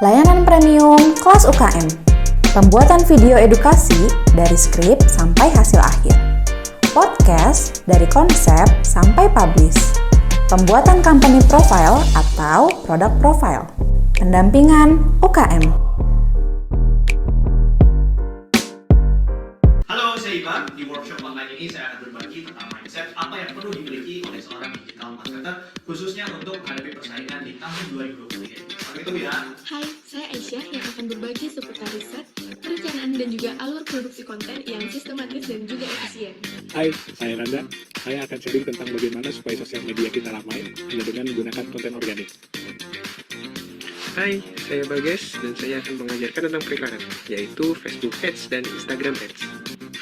Layanan premium kelas UKM. Pembuatan video edukasi dari skrip sampai hasil akhir. Podcast dari konsep sampai publish. Pembuatan company profile atau product profile. Pendampingan UKM. Halo, saya Ivan. Di workshop online ini saya akan berbagi tentang mindset apa yang perlu dimiliki oleh seorang digital marketer, khususnya untuk menghadapi persaingan di tahun 2023. Sampai itu ya. Hai, saya Aisyah yang akan berbagi seputar riset, perencanaan dan juga alur produksi konten yang sistematis dan juga efisien. Hai, saya Randa. Saya akan sharing tentang bagaimana supaya sosial media kita ramai hanya dengan menggunakan konten organik. Hai, saya Bagas dan saya akan mengajarkan tentang periklanan, yaitu Facebook Ads dan Instagram Ads.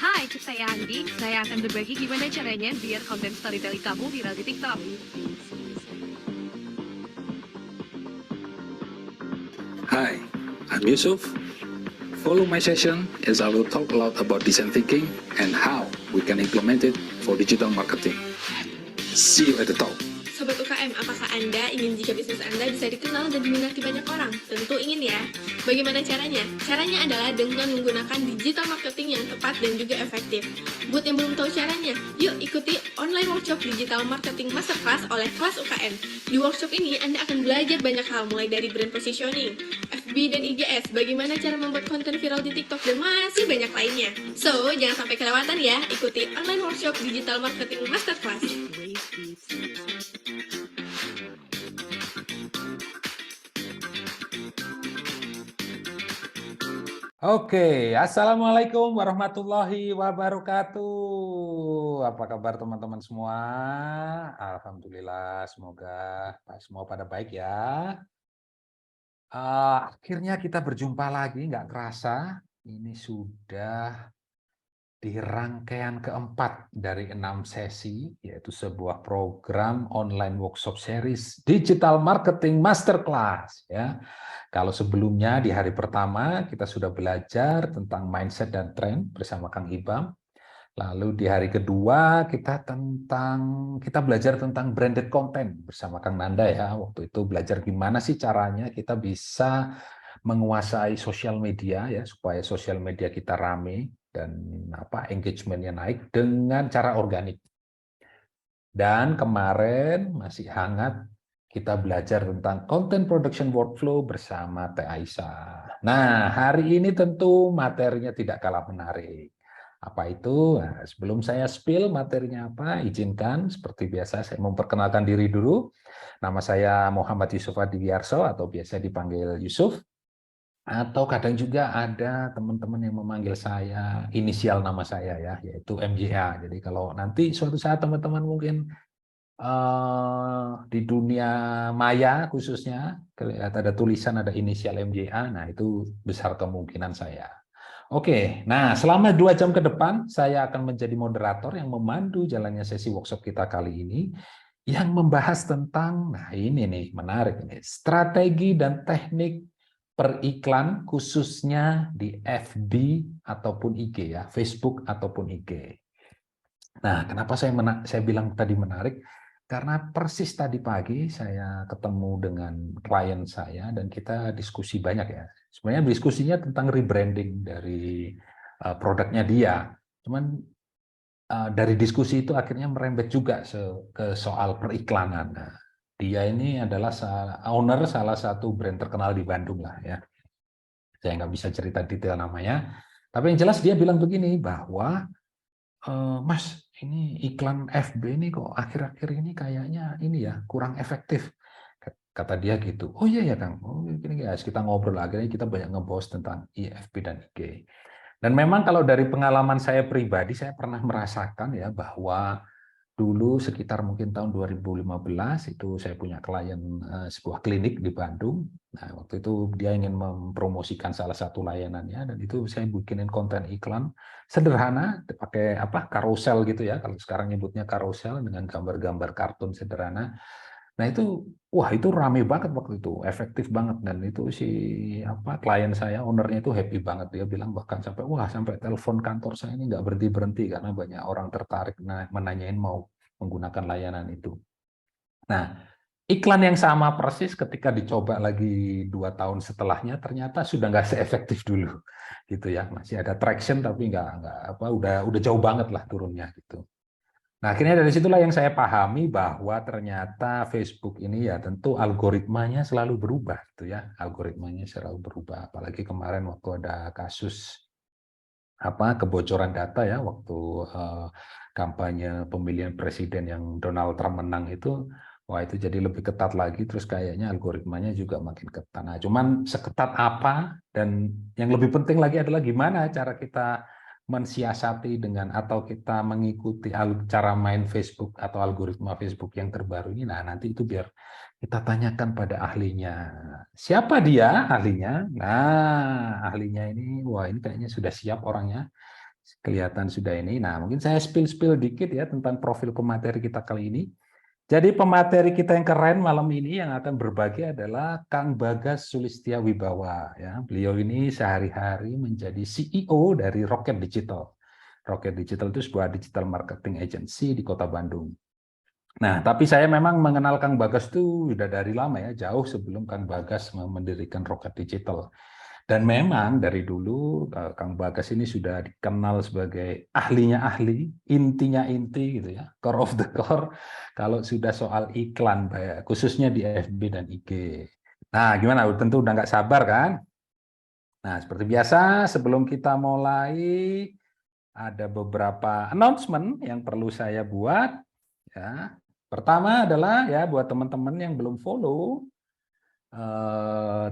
Hai, saya Andi. Saya akan berbagi gimana caranya biar konten storytelling kamu viral di TikTok. Hi, I'm Yusuf. Follow my session as I will talk a lot about design thinking and how we can implement it for digital marketing. See you at the top. Sobat UKM, apakah Anda ingin jika bisnis Anda bisa dikenal dan diminati banyak orang? Tentu ingin ya. Bagaimana caranya? Caranya adalah dengan menggunakan digital marketing yang tepat dan juga efektif. Buat yang belum tahu caranya, yuk ikuti online workshop digital marketing masterclass oleh kelas UKM. Di workshop ini Anda akan belajar banyak hal mulai dari brand positioning, FB dan IGS, bagaimana cara membuat konten viral di TikTok dan masih banyak lainnya. So, jangan sampai kelewatan ya, ikuti online workshop digital marketing masterclass. Oke, Assalamualaikum warahmatullahi wabarakatuh. Apa kabar teman-teman semua? Alhamdulillah, semoga semua pada baik ya. Akhirnya kita berjumpa lagi, nggak kerasa. Ini sudah di rangkaian keempat dari 6 sesi, yaitu sebuah program online workshop series Digital Marketing Masterclass. Ya. Kalau sebelumnya di hari pertama kita sudah belajar tentang mindset dan tren bersama Kang Ibam. Lalu di hari kedua kita belajar tentang branded content bersama Kang Nanda ya. Waktu itu belajar gimana sih caranya kita bisa menguasai sosial media ya supaya sosial media kita rame dan engagementnya naik dengan cara organik. Dan kemarin masih hangat kita belajar tentang content production workflow bersama Teh Aisyah. Nah, hari ini tentu materinya tidak kalah menarik. Apa itu? Nah, sebelum saya spill materinya apa, izinkan seperti biasa saya memperkenalkan diri dulu. Nama saya Muhammad Yusuf Adiwiarso atau biasa dipanggil Yusuf. Atau kadang juga ada teman-teman yang memanggil saya inisial nama saya ya, yaitu MJA. Jadi kalau nanti suatu saat teman-teman mungkin di dunia maya khususnya ada tulisan ada inisial MJA, nah itu besar kemungkinan saya. Oke, nah selama 2 jam ke depan saya akan menjadi moderator yang memandu jalannya sesi workshop kita kali ini yang membahas tentang, nah ini nih menarik ini, strategi dan teknik periklan khususnya di FB ataupun IG ya, Facebook ataupun IG. Nah, kenapa saya bilang tadi menarik? Karena persis tadi pagi saya ketemu dengan klien saya dan kita diskusi banyak ya. Sebenarnya diskusinya tentang rebranding dari produknya dia. Cuman dari diskusi itu akhirnya merembet juga ke soal periklanan. Nah, dia ini adalah owner salah satu brand terkenal di Bandung lah ya. Saya nggak bisa cerita detail namanya. Tapi yang jelas dia bilang begini bahwa Mas, ini iklan FB ini kok akhir-akhir ini kayaknya ini ya kurang efektif. Kata dia gitu. Oh iya ya Kang. Oh gini guys, kita ngobrol lagi. Kita banyak ngebahas tentang FB dan IG. Dan memang kalau dari pengalaman saya pribadi, saya pernah merasakan ya bahwa dulu sekitar mungkin tahun 2015 itu saya punya klien sebuah klinik di Bandung. Nah, waktu itu dia ingin mempromosikan salah satu layanannya dan itu saya bikinin konten iklan sederhana pakai karusel gitu ya. Kalau sekarang nyebutnya karusel dengan gambar-gambar kartun sederhana. Nah, itu itu rame banget waktu itu, efektif banget dan itu klien saya ownernya itu happy banget. Dia bilang bahkan sampai telepon kantor saya ini nggak berhenti karena banyak orang tertarik menanyain mau menggunakan layanan itu. Nah, iklan yang sama persis ketika dicoba lagi 2 tahun setelahnya ternyata sudah nggak seefektif dulu gitu ya, masih ada traction tapi nggak apa udah jauh banget lah turunnya gitu. Nah akhirnya dari situlah yang saya pahami bahwa ternyata Facebook ini ya tentu algoritmanya selalu berubah gitu ya, algoritmanya selalu berubah, apalagi kemarin waktu ada kasus kebocoran data ya waktu kampanye pemilihan presiden yang Donald Trump menang itu. Wah itu jadi lebih ketat lagi, terus kayaknya algoritmanya juga makin ketat. Nah, cuman seketat apa dan yang lebih penting lagi adalah gimana cara kita mensiasati dengan atau kita mengikuti cara main Facebook atau algoritma Facebook yang terbaru ini. Nah nanti itu biar kita tanyakan pada ahlinya. Siapa dia ahlinya? Nah ahlinya ini, wah ini kayaknya sudah siap orangnya. Kelihatan sudah ini. Nah mungkin saya spill dikit ya tentang profil pemateri kita kali ini. Jadi pemateri kita yang keren malam ini yang akan berbagi adalah Kang Bagas Sulistia Wibawa. Ya, beliau ini sehari-hari menjadi CEO dari Rocket Digital. Rocket Digital itu sebuah digital marketing agency di Kota Bandung. Nah, tapi saya memang mengenal Kang Bagas itu sudah dari lama ya, jauh sebelum Kang Bagas mendirikan Rocket Digital. Dan memang dari dulu Kang Bagas ini sudah dikenal sebagai ahlinya ahli, intinya inti gitu ya, core of the core kalau sudah soal iklan, khususnya di FB dan IG. Nah, gimana? Tentu udah nggak sabar kan? Nah, seperti biasa sebelum kita mulai ada beberapa announcement yang perlu saya buat. Ya. Pertama adalah ya buat teman-teman yang belum follow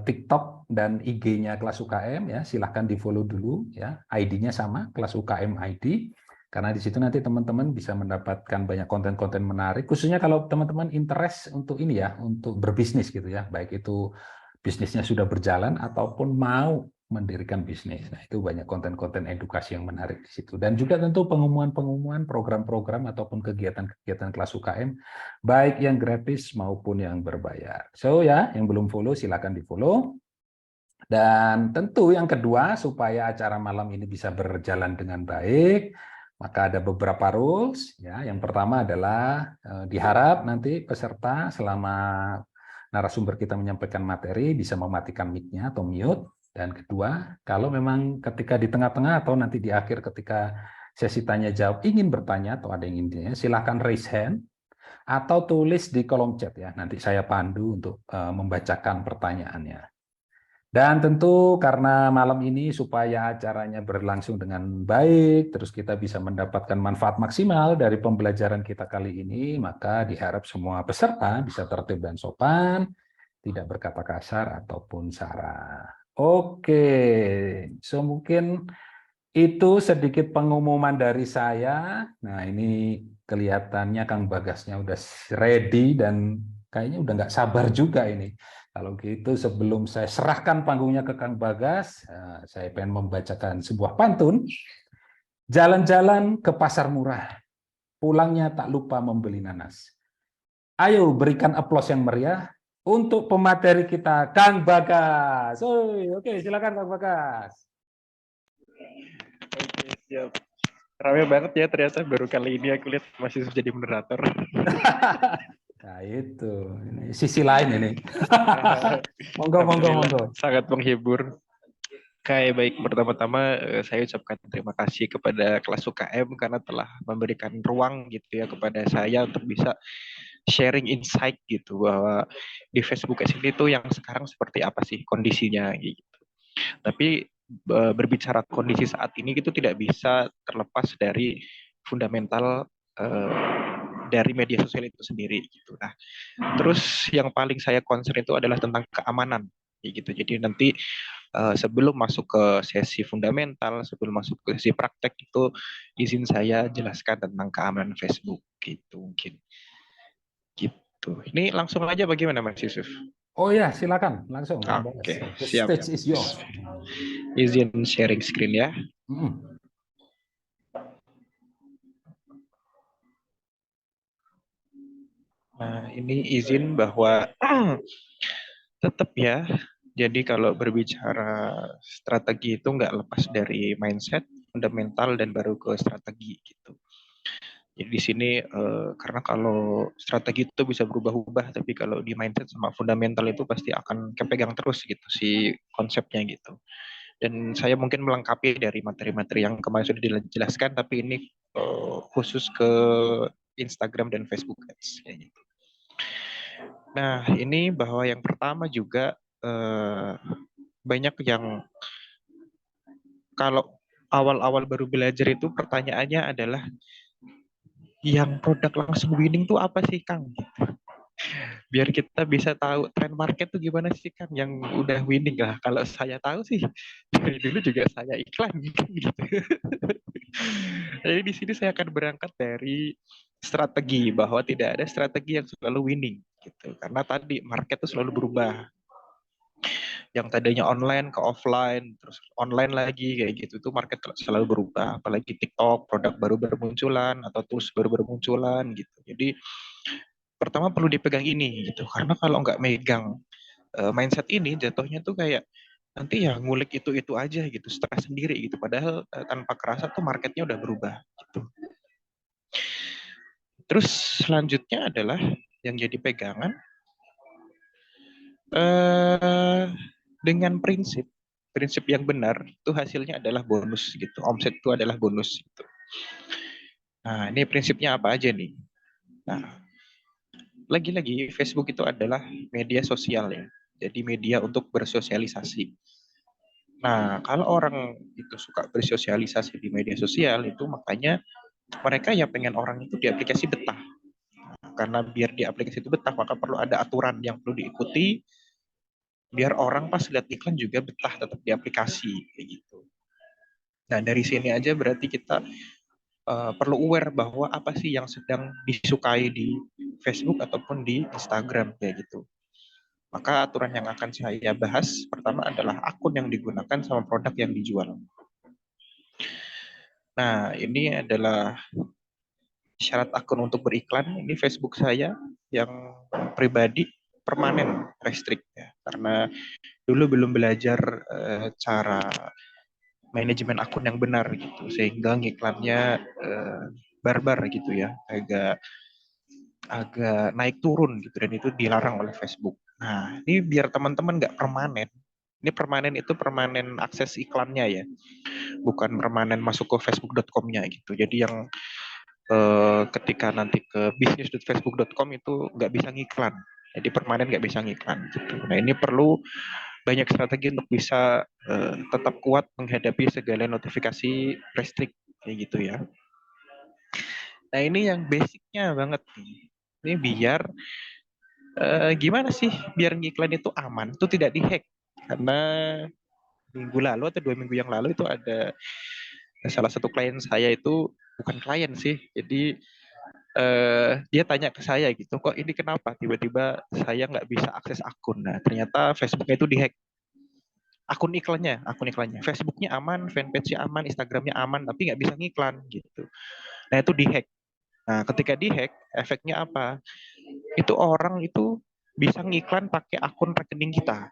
TikTok dan IG-nya Kelas UKM ya, silahkan di-follow dulu ya. ID-nya sama, Kelas UKM ID. Karena di situ nanti teman-teman bisa mendapatkan banyak konten-konten menarik, khususnya kalau teman-teman interest untuk ini ya, untuk berbisnis gitu ya, baik itu bisnisnya sudah berjalan ataupun mau mendirikan bisnis. Nah, itu banyak konten-konten edukasi yang menarik di situ. Dan juga tentu pengumuman-pengumuman program-program ataupun kegiatan-kegiatan Kelas UKM, baik yang gratis maupun yang berbayar. So ya, yang belum follow silakan di-follow. Dan tentu yang kedua, supaya acara malam ini bisa berjalan dengan baik, maka ada beberapa rules. Ya. Yang pertama adalah diharap nanti peserta selama narasumber kita menyampaikan materi bisa mematikan mic-nya atau mute. Dan kedua, kalau memang ketika di tengah-tengah atau nanti di akhir ketika sesi tanya jawab ingin bertanya atau ada yang ingin tanya, silakan raise hand atau tulis di kolom chat ya. Nanti saya pandu untuk membacakan pertanyaannya. Dan tentu karena malam ini supaya acaranya berlangsung dengan baik, terus kita bisa mendapatkan manfaat maksimal dari pembelajaran kita kali ini, maka diharap semua peserta bisa tertib dan sopan, tidak berkata kasar ataupun sara. Oke, so mungkin itu sedikit pengumuman dari saya. Nah ini kelihatannya Kang Bagasnya udah ready dan kayaknya udah nggak sabar juga ini. Kalau gitu sebelum saya serahkan panggungnya ke Kang Bagas, saya pengen membacakan sebuah pantun. Jalan-jalan ke pasar murah, pulangnya tak lupa membeli nanas. Ayo berikan aplaus yang meriah untuk pemateri kita, Kang Bagas. Oke, silakan Kang Bagas. Oke, siap. Ramai banget ya ternyata, baru kali ini aku lihat masih jadi moderator. Nah itu, ini sisi lain ini. Monggo. Sangat menghibur. Kayak baik, pertama-tama saya ucapkan terima kasih kepada Kelas UKM karena telah memberikan ruang gitu ya kepada saya untuk bisa sharing insight gitu bahwa di Facebook sini tuh yang sekarang seperti apa sih kondisinya gitu. Tapi berbicara kondisi saat ini itu tidak bisa terlepas dari fundamental dari media sosial itu sendiri gitu. Nah, terus yang paling saya concern itu adalah tentang keamanan gitu. Jadi nanti sebelum masuk ke sesi fundamental, sebelum masuk ke sesi praktek itu izin saya jelaskan tentang keamanan Facebook gitu mungkin. Gitu. Ini langsung aja bagaimana Mas Yusuf? Oh ya, silakan langsung. Oke, The siap. stage is yours. Izin sharing screen ya. Nah, ini izin bahwa tetap ya. Jadi kalau berbicara strategi itu nggak lepas dari mindset, fundamental dan baru ke strategi gitu. Jadi di sini karena kalau strategi itu bisa berubah-ubah, tapi kalau di mindset sama fundamental itu pasti akan kepegang terus gitu si konsepnya gitu. Dan saya mungkin melengkapi dari materi-materi yang kemarin sudah dijelaskan, tapi ini khusus ke Instagram dan Facebook Ads kayak gitu. Nah, ini bahwa yang pertama juga banyak yang kalau awal-awal baru belajar itu pertanyaannya adalah yang produk langsung winning tuh apa sih, Kang? Biar kita bisa tahu tren market tuh gimana sih, Kang, yang udah winning lah. Kalau saya tahu sih dari dulu juga saya iklan gitu. Jadi di sini saya akan berangkat dari strategi bahwa tidak ada strategi yang selalu winning gitu. Karena tadi market tuh selalu berubah. Yang tadinya online ke offline, terus online lagi kayak gitu tuh market selalu berubah. Apalagi TikTok, produk baru bermunculan atau tools baru bermunculan gitu. Jadi pertama perlu dipegang ini gitu. Karena kalau nggak megang mindset ini jatuhnya tuh kayak nanti ya ngulik itu aja gitu, stres sendiri gitu. Padahal tanpa kerasa tuh marketnya udah berubah gitu. Terus selanjutnya adalah yang jadi pegangan dengan prinsip yang benar itu hasilnya adalah bonus gitu. Omset itu adalah bonus gitu. Nah, ini prinsipnya apa aja nih? Nah, lagi-lagi Facebook itu adalah media sosial ya. Jadi media untuk bersosialisasi. Nah, kalau orang itu suka bersosialisasi di media sosial itu makanya mereka ya pengen orang itu di aplikasi betah. Karena biar di aplikasi itu betah maka perlu ada aturan yang perlu diikuti biar orang pas lihat iklan juga betah tetap di aplikasi kayak gitu. Nah, dari sini aja berarti kita perlu aware bahwa apa sih yang sedang disukai di Facebook ataupun di Instagram kayak gitu. Maka aturan yang akan saya bahas pertama adalah akun yang digunakan sama produk yang dijual. Nah, ini adalah syarat akun untuk beriklan. Ini Facebook saya yang pribadi permanen restrict ya. Karena dulu belum belajar cara manajemen akun yang benar gitu, sehingga ngiklannya barbar gitu ya, agak naik turun gitu, dan itu dilarang oleh Facebook. Nah, ini biar teman-teman nggak permanen. Ini permanen itu permanen akses iklannya ya, bukan permanen masuk ke facebook.com-nya gitu. Jadi yang ketika nanti ke business.facebook.com itu nggak bisa ngiklan. Jadi permanen nggak bisa ngiklan gitu. Nah, ini perlu banyak strategi untuk bisa tetap kuat menghadapi segala notifikasi restrict kayak gitu ya. Nah, ini yang basicnya banget nih. Ini biar gimana sih biar ngiklan itu aman, itu tidak dihack. Karena minggu lalu atau 2 minggu yang lalu itu ada salah satu klien saya itu bukan klien sih, jadi dia tanya ke saya gitu, kok ini kenapa tiba-tiba saya nggak bisa akses akun. Nah, ternyata Facebooknya itu dihack. Akun iklannya, Facebooknya aman, fanpage-nya aman, Instagramnya aman, tapi nggak bisa ngiklan gitu. Nah, itu dihack. Nah, ketika dihack, efeknya apa? Itu orang itu bisa ngiklan pakai akun rekening kita,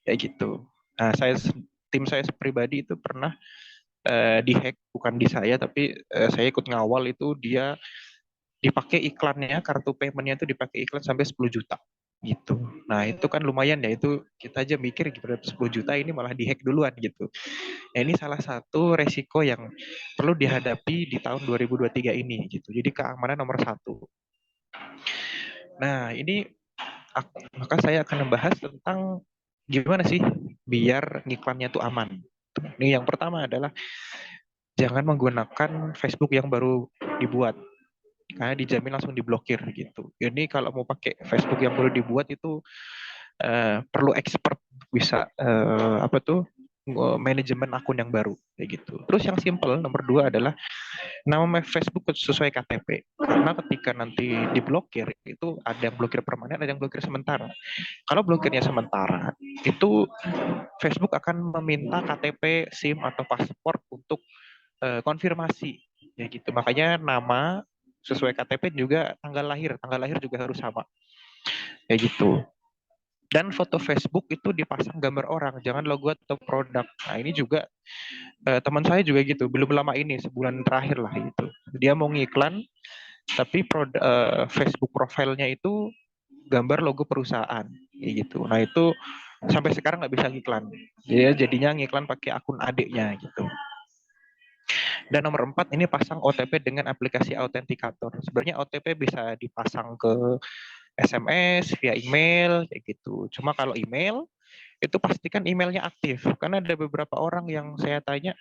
kayak gitu. Nah, tim saya pribadi itu pernah dihack, bukan di saya, tapi saya ikut ngawal itu dia dipakai iklannya, kartu paymentnya itu dipakai iklan sampai 10 juta gitu. Nah, itu kan lumayan ya, itu kita aja mikir gitu, 10 juta ini malah dihack duluan gitu. Nah, ini salah satu resiko yang perlu dihadapi di tahun 2023 ini gitu. Jadi keamanan nomor 1. Nah, ini maka saya akan membahas tentang gimana sih biar ngiklannya tuh aman. Ini yang pertama adalah jangan menggunakan Facebook yang baru dibuat, karena dijamin langsung diblokir gitu. Ini kalau mau pakai Facebook yang baru dibuat itu perlu expert bisa apa tuh manajemen akun yang baru kayak gitu. Terus yang simple nomor 2 adalah nama Facebook sesuai KTP. Karena ketika nanti diblokir itu ada yang blokir permanen, ada yang blokir sementara. Kalau blokirnya sementara itu Facebook akan meminta KTP, SIM atau paspor untuk konfirmasi ya gitu. Makanya nama sesuai KTP juga tanggal lahir juga harus sama kayak gitu. Dan foto Facebook itu dipasang gambar orang, jangan logo atau produk. Nah ini juga teman saya juga gitu, belum lama ini, sebulan terakhir lah itu. Dia mau ngiklan, tapi Facebook profilnya itu gambar logo perusahaan, kayak gitu. Nah itu sampai sekarang nggak bisa ngiklan. Dia jadinya ngiklan pakai akun adiknya gitu. Dan nomor 4 ini pasang OTP dengan aplikasi autentikator. Sebenarnya OTP bisa dipasang ke SMS, via email, kayak gitu. Cuma kalau email, itu pastikan emailnya aktif. Karena ada beberapa orang yang saya tanya,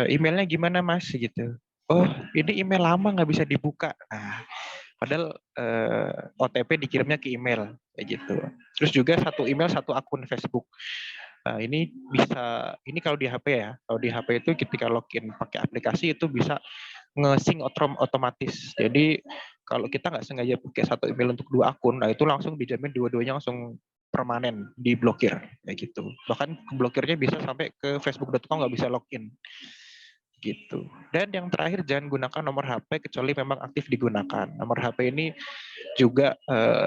emailnya gimana mas? Gitu. Oh, ini email lama nggak bisa dibuka. Nah, padahal OTP dikirimnya ke email, kayak gitu. Terus juga satu email, satu akun Facebook. Nah, ini bisa, ini kalau di HP ya, kalau di HP itu ketika login pakai aplikasi itu bisa nge-sync otomatis. Jadi kalau kita nggak sengaja pakai satu email untuk 2 akun, nah itu langsung dijamin dua-duanya langsung permanen diblokir, kayak gitu. Bahkan blokirnya bisa sampai ke facebook.com nggak bisa login gitu. Dan yang terakhir, jangan gunakan nomor HP kecuali memang aktif digunakan. Nomor HP ini juga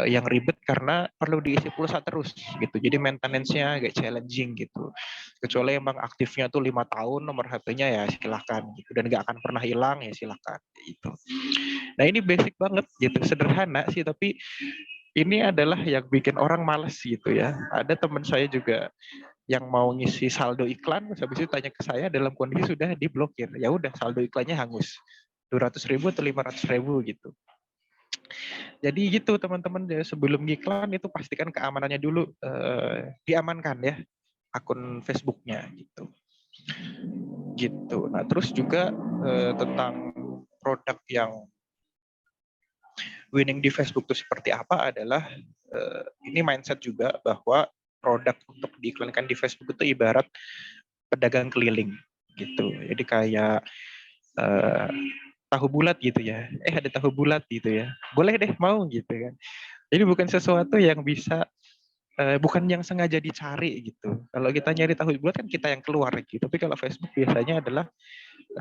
yang ribet karena perlu diisi pulsa terus gitu. Jadi maintenance-nya agak challenging gitu. Kecuali emang aktifnya tuh 5 tahun nomor HP-nya ya silahkan gitu, dan nggak akan pernah hilang ya silahkan gitu. Nah ini basic banget gitu, sederhana sih tapi ini adalah yang bikin orang males gitu ya. Ada teman saya juga yang mau ngisi saldo iklan, habis itu tanya ke saya dalam kondisi sudah diblokir. Ya udah, saldo iklannya hangus. 200.000 atau 500.000 gitu. Jadi gitu teman-teman, ya, sebelum iklan itu pastikan keamanannya dulu diamankan ya, akun Facebooknya gitu. Gitu. Nah terus juga tentang produk yang winning di Facebook itu seperti apa adalah ini mindset juga bahwa produk untuk diiklankan di Facebook itu ibarat pedagang keliling gitu. Jadi kayak tahu bulat gitu ya. Ada tahu bulat gitu ya. Boleh deh mau gitu kan. Jadi bukan sesuatu yang bisa bukan yang sengaja dicari gitu. Kalau kita nyari tahu bulat kan kita yang keluar gitu. Tapi kalau Facebook biasanya adalah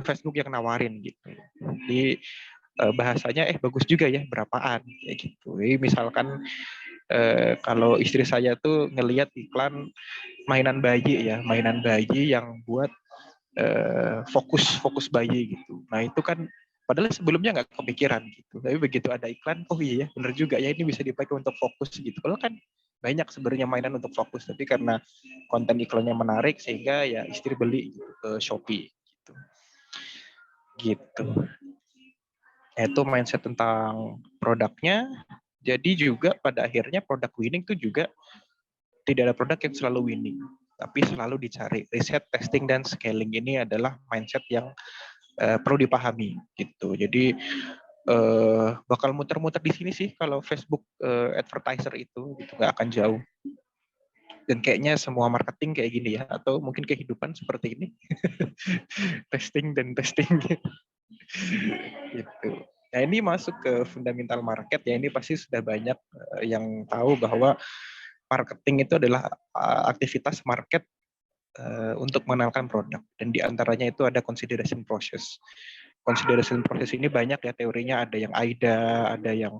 Facebook yang nawarin gitu. Jadi bahasanya bagus juga ya, berapaan kayak gitu. Jadi misalkan kalau istri saya tuh ngelihat iklan mainan bayi ya, mainan bayi yang buat fokus bayi gitu. Nah itu kan padahal sebelumnya nggak kepikiran gitu. Tapi begitu ada iklan, oh iya ya, bener juga ya, ini bisa dipakai untuk fokus gitu. Kalau kan banyak sebenarnya mainan untuk fokus, tapi karena konten iklannya menarik sehingga ya istri beli gitu, ke Shopee gitu. Gitu. Itu mindset tentang produknya. Jadi juga pada akhirnya produk winning itu juga tidak ada produk yang selalu winning, tapi selalu dicari. Riset, testing, dan scaling ini adalah mindset yang perlu dipahami gitu. Jadi bakal muter-muter di sini sih kalau Facebook advertiser itu gitu, nggak akan jauh. Dan kayaknya semua marketing kayak gini ya, atau mungkin kehidupan seperti ini. Testing dan testing gitu. Nah ini masuk ke fundamental market ya, ini pasti sudah banyak yang tahu bahwa marketing itu adalah aktivitas market untuk mengenalkan produk, dan diantaranya itu ada consideration process. Consideration process ini banyak ya teorinya, ada yang AIDA, ada yang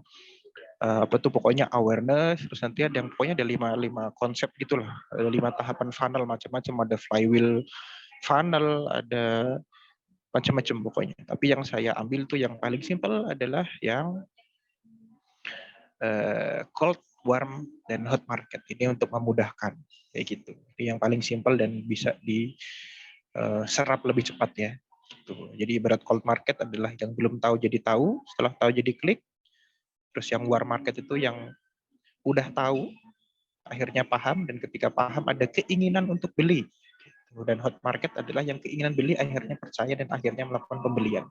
apa tuh pokoknya awareness, terus nanti ada yang pokoknya ada 5 konsep gitulah, ada 5 tahapan funnel macam-macam, ada flywheel funnel, ada macam-macam pokoknya. Tapi yang saya ambil tuh yang paling simpel adalah yang cold, warm, dan hot market. Ini untuk memudahkan kayak gitu. Ini yang paling simpel dan bisa diserap lebih cepat ya. Gitu. Jadi ibarat cold market adalah yang belum tahu jadi tahu, setelah tahu jadi klik. Terus yang warm market itu yang udah tahu, akhirnya paham, dan ketika paham ada keinginan untuk beli. Dan hot market adalah yang keinginan beli akhirnya percaya dan akhirnya melakukan pembelian.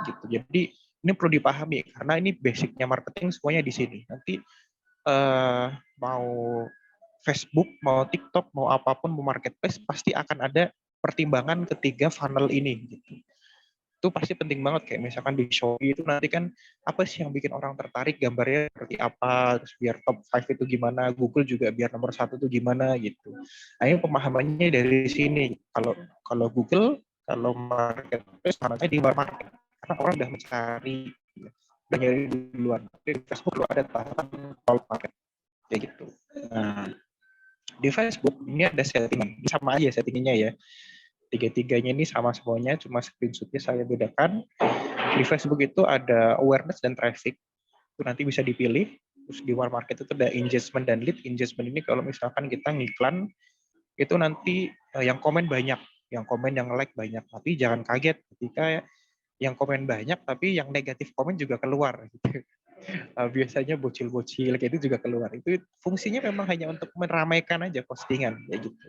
Gitu. Jadi ini perlu dipahami karena ini basicnya marketing semuanya di sini. Nanti mau Facebook, mau TikTok, mau apapun, mau marketplace pasti akan ada pertimbangan ketiga funnel ini. Gitu. Itu pasti penting banget, kayak misalkan di Shopee itu nanti kan apa sih yang bikin orang tertarik, gambarnya seperti apa, terus biar top 5 itu gimana, Google juga biar nomor 1 itu gimana gitu. Nah ini pemahamannya dari sini. Kalau Google, kalau marketplace namanya di luar market, karena orang udah mencari, udah nyari duluan. Tapi di Facebook lo ada tahapan cold market kayak gitu. Nah Di Facebook ini ada settingan, sama aja settingannya ya. Tiga-tiganya ini sama semuanya, cuma screenshotnya saya bedakan. Di Facebook itu ada awareness dan traffic, itu nanti bisa dipilih. Terus di War Market itu ada engagement dan lead. Engagement ini kalau misalkan kita ngiklan, itu nanti yang komen banyak, yang komen yang like banyak. Tapi jangan kaget ketika yang komen banyak, tapi yang negatif komen juga keluar. Gitu. Biasanya bocil-bocil kayak itu juga keluar. Itu fungsinya memang hanya untuk meramaikan aja postingan, kayak gitu.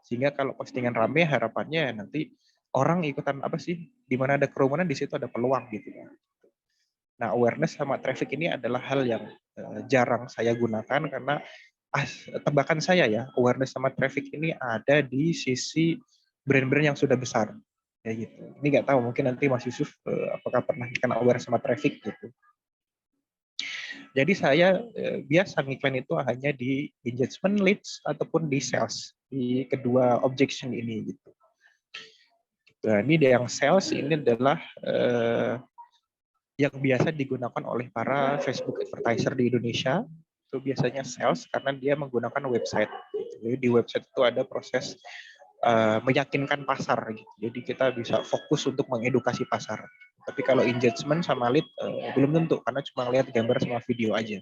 Sehingga kalau postingan rame, harapannya nanti orang ikutan apa sih, di mana ada kerumunan di situ ada peluang gitu. Nah, awareness sama traffic ini adalah hal yang jarang saya gunakan karena tebakan saya ya, awareness sama traffic ini ada di sisi brand-brand yang sudah besar. Ya gitu. Ini nggak tahu, mungkin nanti Mas Yusuf apakah pernah ikan awareness sama traffic gitu. Jadi saya biasa ngiklan itu hanya di engagement, leads ataupun di sales, di kedua objection ini gitu. Nah, ini yang sales ini adalah yang biasa digunakan oleh para Facebook advertiser di Indonesia. Itu biasanya sales karena dia menggunakan website. Jadi di website itu ada proses meyakinkan pasar gitu. Jadi kita bisa fokus untuk mengedukasi pasar. Tapi kalau engagement sama lead belum tentu karena cuma lihat gambar sama video aja.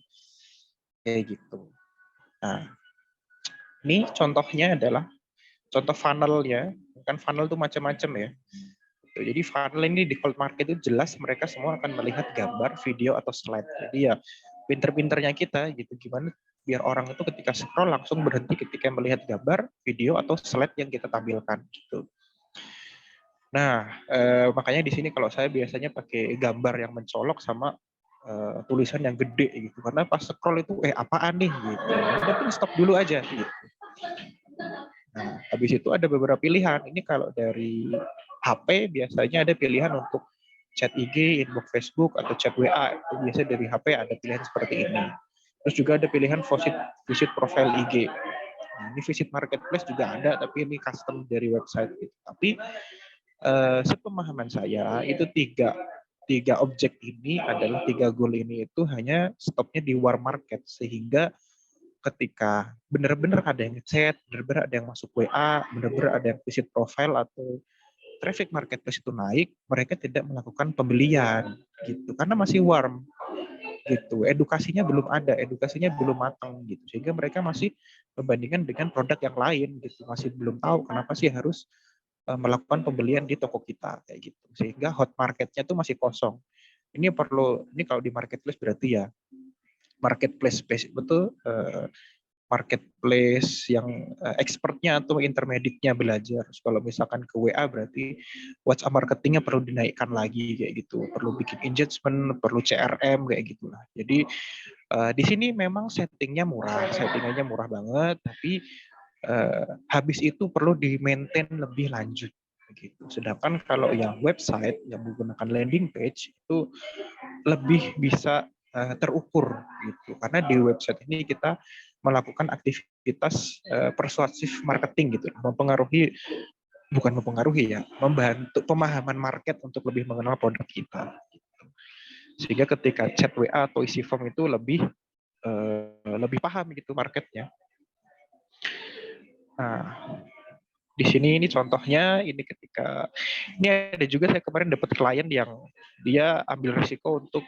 Kayak gitu. Nah, ini contohnya adalah contoh funnel-nya. Kan funnel itu macam-macam ya. Jadi funnel ini di cold market itu jelas mereka semua akan melihat gambar, video atau slide. Jadi ya pinter-pinternya kita gitu gimana biar orang itu ketika scroll langsung berhenti ketika melihat gambar, video atau slide yang kita tampilkan gitu. Nah, makanya di sini kalau saya biasanya pakai gambar yang mencolok sama tulisan yang gede gitu. Karena pas scroll itu apaan nih gitu. Tapi stop dulu aja gitu. Nah, habis itu ada beberapa pilihan. Ini kalau dari HP biasanya ada pilihan untuk chat IG, inbox Facebook atau chat WA. Itu biasanya dari HP ada pilihan seperti ini. Terus juga ada pilihan visit profile IG. Nah, ini visit marketplace juga ada, tapi ini custom dari website gitu. Tapi sepemahaman saya itu tiga objek ini adalah tiga goal ini itu hanya stopnya di war market sehingga ketika benar-benar ada yang chat, benar-benar ada yang masuk WA, benar-benar ada yang visit profile atau traffic marketplace itu naik, mereka tidak melakukan pembelian gitu karena masih warm gitu. Edukasinya belum ada, edukasinya belum matang gitu. Sehingga mereka masih membandingkan dengan produk yang lain gitu, masih belum tahu kenapa sih harus melakukan pembelian di toko kita kayak gitu. Sehingga hot marketnya itu masih kosong. Ini kalau di marketplace berarti ya marketplace betul marketplace yang expertnya atau intermediate-nya belajar. Kalau misalkan ke WA berarti WhatsApp marketingnya perlu dinaikkan lagi kayak gitu. Perlu bikin engagement, perlu CRM kayak gitulah. Jadi di sini memang settingannya murah banget, tapi habis itu perlu di-maintain lebih lanjut gitu. Sedangkan kalau yang website yang menggunakan landing page itu lebih bisa terukur gitu. Karena di website ini kita melakukan aktivitas persuasif marketing gitu, membantu pemahaman market untuk lebih mengenal produk kita. Gitu. Sehingga ketika chat WA atau isi form itu lebih paham gitu marketnya. Nah, di sini ini contohnya ini ada juga saya kemarin dapat klien yang dia ambil risiko untuk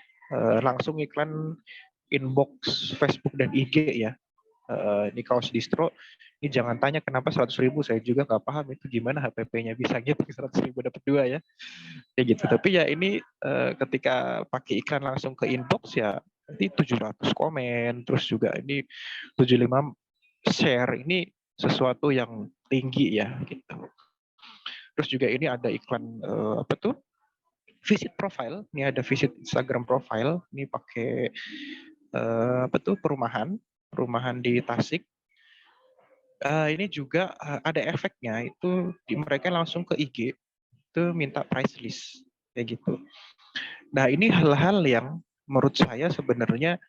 langsung iklan inbox Facebook dan IG ya. Ini kaos distro, ini jangan tanya kenapa 100.000, saya juga nggak paham itu gimana HPP-nya bisa gitu 100.000 dapat 2 ya. Kayak gitu. Tapi ya ini ketika pakai iklan langsung ke inbox ya nanti 700 komen, terus juga ini 75 share, ini sesuatu yang tinggi ya gitu. Terus juga ini ada iklan visit profile, ini ada visit Instagram profile, ini pakai perumahan di Tasik. Ini juga ada efeknya itu mereka langsung ke IG itu minta price list kayak gitu. Nah, ini hal-hal yang menurut saya sebenarnya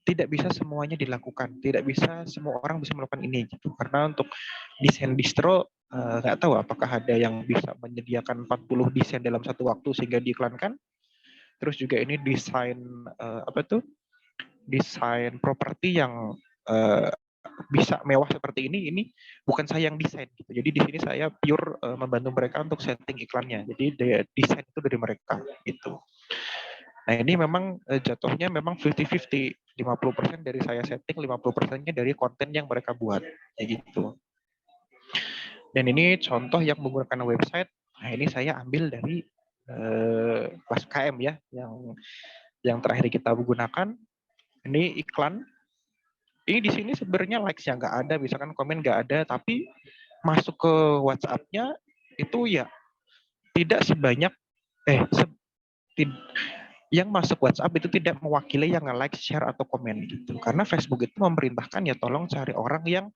tidak bisa semuanya dilakukan, tidak bisa semua orang bisa melakukan ini gitu. Karena untuk desain distro nggak tahu apakah ada yang bisa menyediakan 40 desain dalam satu waktu sehingga diiklankan. Terus juga ini desain desain properti yang bisa mewah seperti ini bukan saya yang desain gitu. Jadi di sini saya pure membantu mereka untuk setting iklannya. Jadi desain itu dari mereka gitu. Nah, ini memang jatuhnya memang 50-50. 50% dari saya setting, 50%-nya dari konten yang mereka buat kayak gitu. Dan ini contoh yang menggunakan website. Nah, ini saya ambil dari kelas KM ya, yang terakhir kita gunakan. Ini iklan. Ini di sini sebenarnya likes-nya nggak ada, misalkan komen nggak ada, tapi masuk ke WhatsApp-nya itu ya tidak sebanyak yang masuk WhatsApp itu tidak mewakili yang nge-like, share atau komen gitu. Karena Facebook itu memerintahkan ya tolong cari orang yang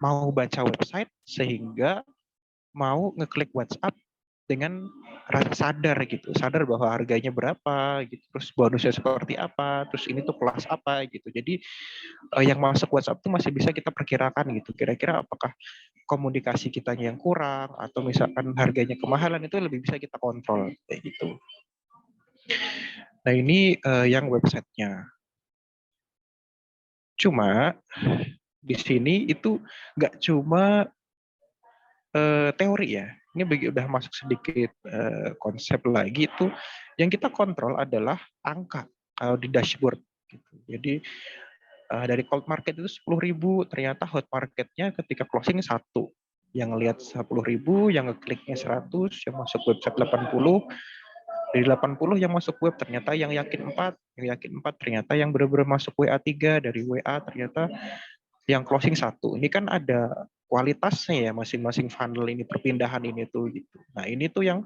mau baca website sehingga mau ngeklik WhatsApp dengan rasa sadar gitu, sadar bahwa harganya berapa gitu, terus bonusnya seperti apa, terus ini tuh kelas apa gitu. Jadi yang masuk WhatsApp tuh masih bisa kita perkirakan gitu, kira-kira apakah komunikasi kita yang kurang atau misalkan harganya kemahalan, itu lebih bisa kita kontrol kayak gitu. Nah, ini yang websitenya. Cuma di sini itu nggak cuma teori ya. Ini udah masuk sedikit konsep lagi, itu yang kita kontrol adalah angka kalau di dashboard gitu. Jadi dari cold market itu 10.000, ternyata hot marketnya ketika closing 1. Yang lihat 10.000, yang ngekliknya 100, yang masuk website 80. Dari 80 yang masuk web ternyata yang yakin 4, ternyata yang benar-benar masuk WA 3, dari WA ternyata yang closing 1. Ini kan ada kualitasnya ya masing-masing funnel ini, perpindahan ini tuh gitu. Nah, ini tuh yang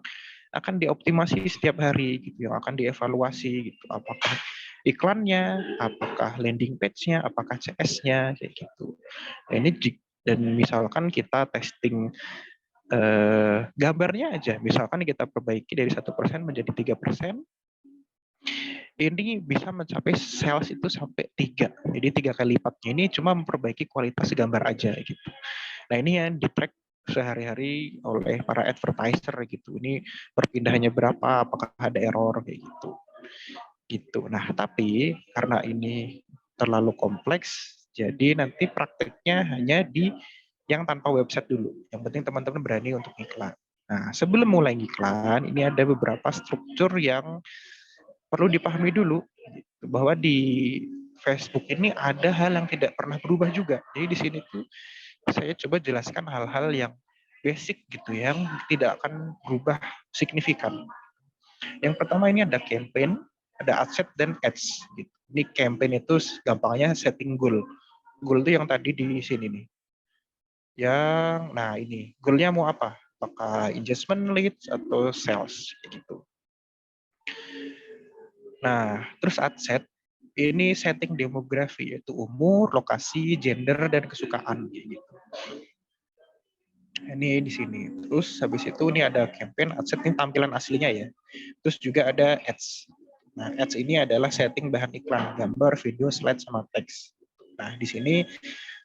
akan dioptimasi setiap hari gitu, yang akan dievaluasi gitu. Apakah iklannya, apakah landing page-nya, apakah CS-nya kayak gitu. Nah, ini dan misalkan kita testing gambarnya aja, misalkan kita perbaiki dari 1% menjadi 3%, ini bisa mencapai sales itu sampai 3. Jadi 3 kali lipatnya. Ini cuma memperbaiki kualitas gambar aja gitu. Nah, ini yang di-track sehari-hari oleh para advertiser gitu. Ini perpindahannya berapa, apakah ada error kayak gitu. Gitu. Nah, tapi karena ini terlalu kompleks, jadi nanti prakteknya hanya di yang tanpa website dulu. Yang penting teman-teman berani untuk iklan. Nah, sebelum mulai iklan, ini ada beberapa struktur yang perlu dipahami dulu, bahwa di Facebook ini ada hal yang tidak pernah berubah juga. Jadi di sini tuh saya coba jelaskan hal-hal yang basic gitu, yang tidak akan berubah signifikan. Yang pertama ini ada campaign, ada adset dan ads. Gitu. Ini campaign itu gampangnya setting goal. Goal itu yang tadi di sini nih. Nah ini goalnya mau apa? Apakah engagement, leads atau sales gitu. Nah, terus adset ini setting demografi, yaitu umur, lokasi, gender, dan kesukaan gitu. Ini di sini. Terus habis itu ini ada campaign, adset ini tampilan aslinya ya. Terus juga ada ads. Nah, ads ini adalah setting bahan iklan, gambar, video, slide, sama teks. Nah, di sini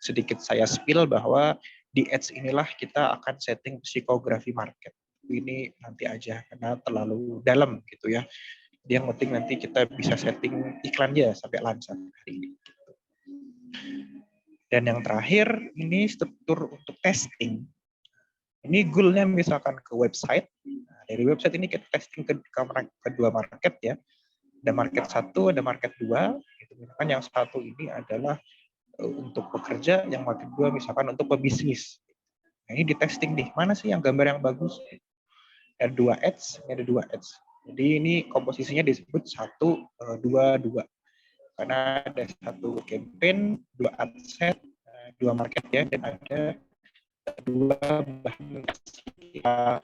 sedikit saya spill bahwa di ads inilah kita akan setting psikografi market. Ini nanti aja karena terlalu dalam gitu ya. Yang penting nanti kita bisa setting iklannya sampai lancar hari ini. Dan yang terakhir ini struktur untuk testing. Ini goal-nya misalkan ke website. Nah, dari website ini kita testing ke kedua market ya. Ada market 1, ada market 2. Gitu. Misalkan yang satu ini adalah untuk pekerja, yang market 2 misalkan untuk pebisnis. Nah, ini di testing nih, mana sih yang gambar yang bagus? Ada 2 ads, ada 2 ads. Jadi ini komposisinya disebut 1, 2, 2. Karena ada 1 campaign, 2 adset, 2 market ya, dan ada 2 bahan nah,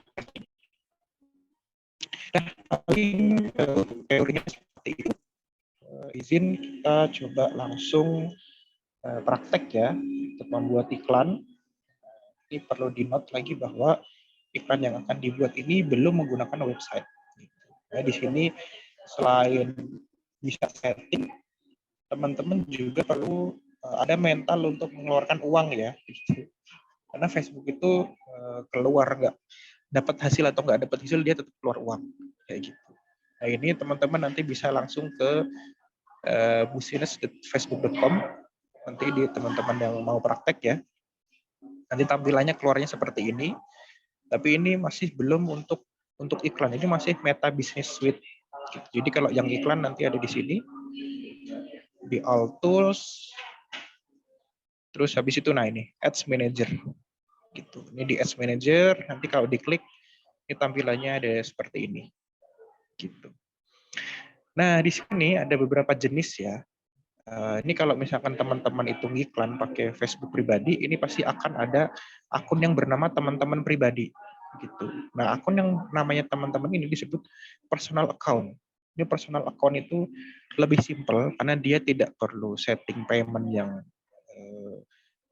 paling teorinya seperti itu. Izin kita coba langsung praktek ya untuk membuat iklan. Ini perlu di-note lagi bahwa iklan yang akan dibuat ini belum menggunakan website. Nah, di sini selain bisa setting, teman-teman juga perlu ada mental untuk mengeluarkan uang ya. Karena Facebook itu keluar nggak dapat hasil atau nggak dapat hasil, dia tetap keluar uang kayak gitu. Nah, ini teman-teman nanti bisa langsung ke business.facebook.com. Nanti di teman-teman yang mau praktek ya, nanti tampilannya keluarnya seperti ini. Tapi ini masih belum untuk iklan. Ini masih Meta Business Suite. Jadi kalau yang iklan nanti ada di sini, di All Tools, terus habis itu nah ini Ads Manager. Gitu. Ini di Ads Manager. Nanti kalau diklik, ini tampilannya ada seperti ini. Gitu. Nah di sini ada beberapa jenis ya. Ini kalau misalkan teman-teman itu ngiklan pakai Facebook pribadi, ini pasti akan ada akun yang bernama teman-teman pribadi, gitu. Nah, akun yang namanya teman-teman ini disebut personal account. Ini personal account itu lebih simpel karena dia tidak perlu setting payment yang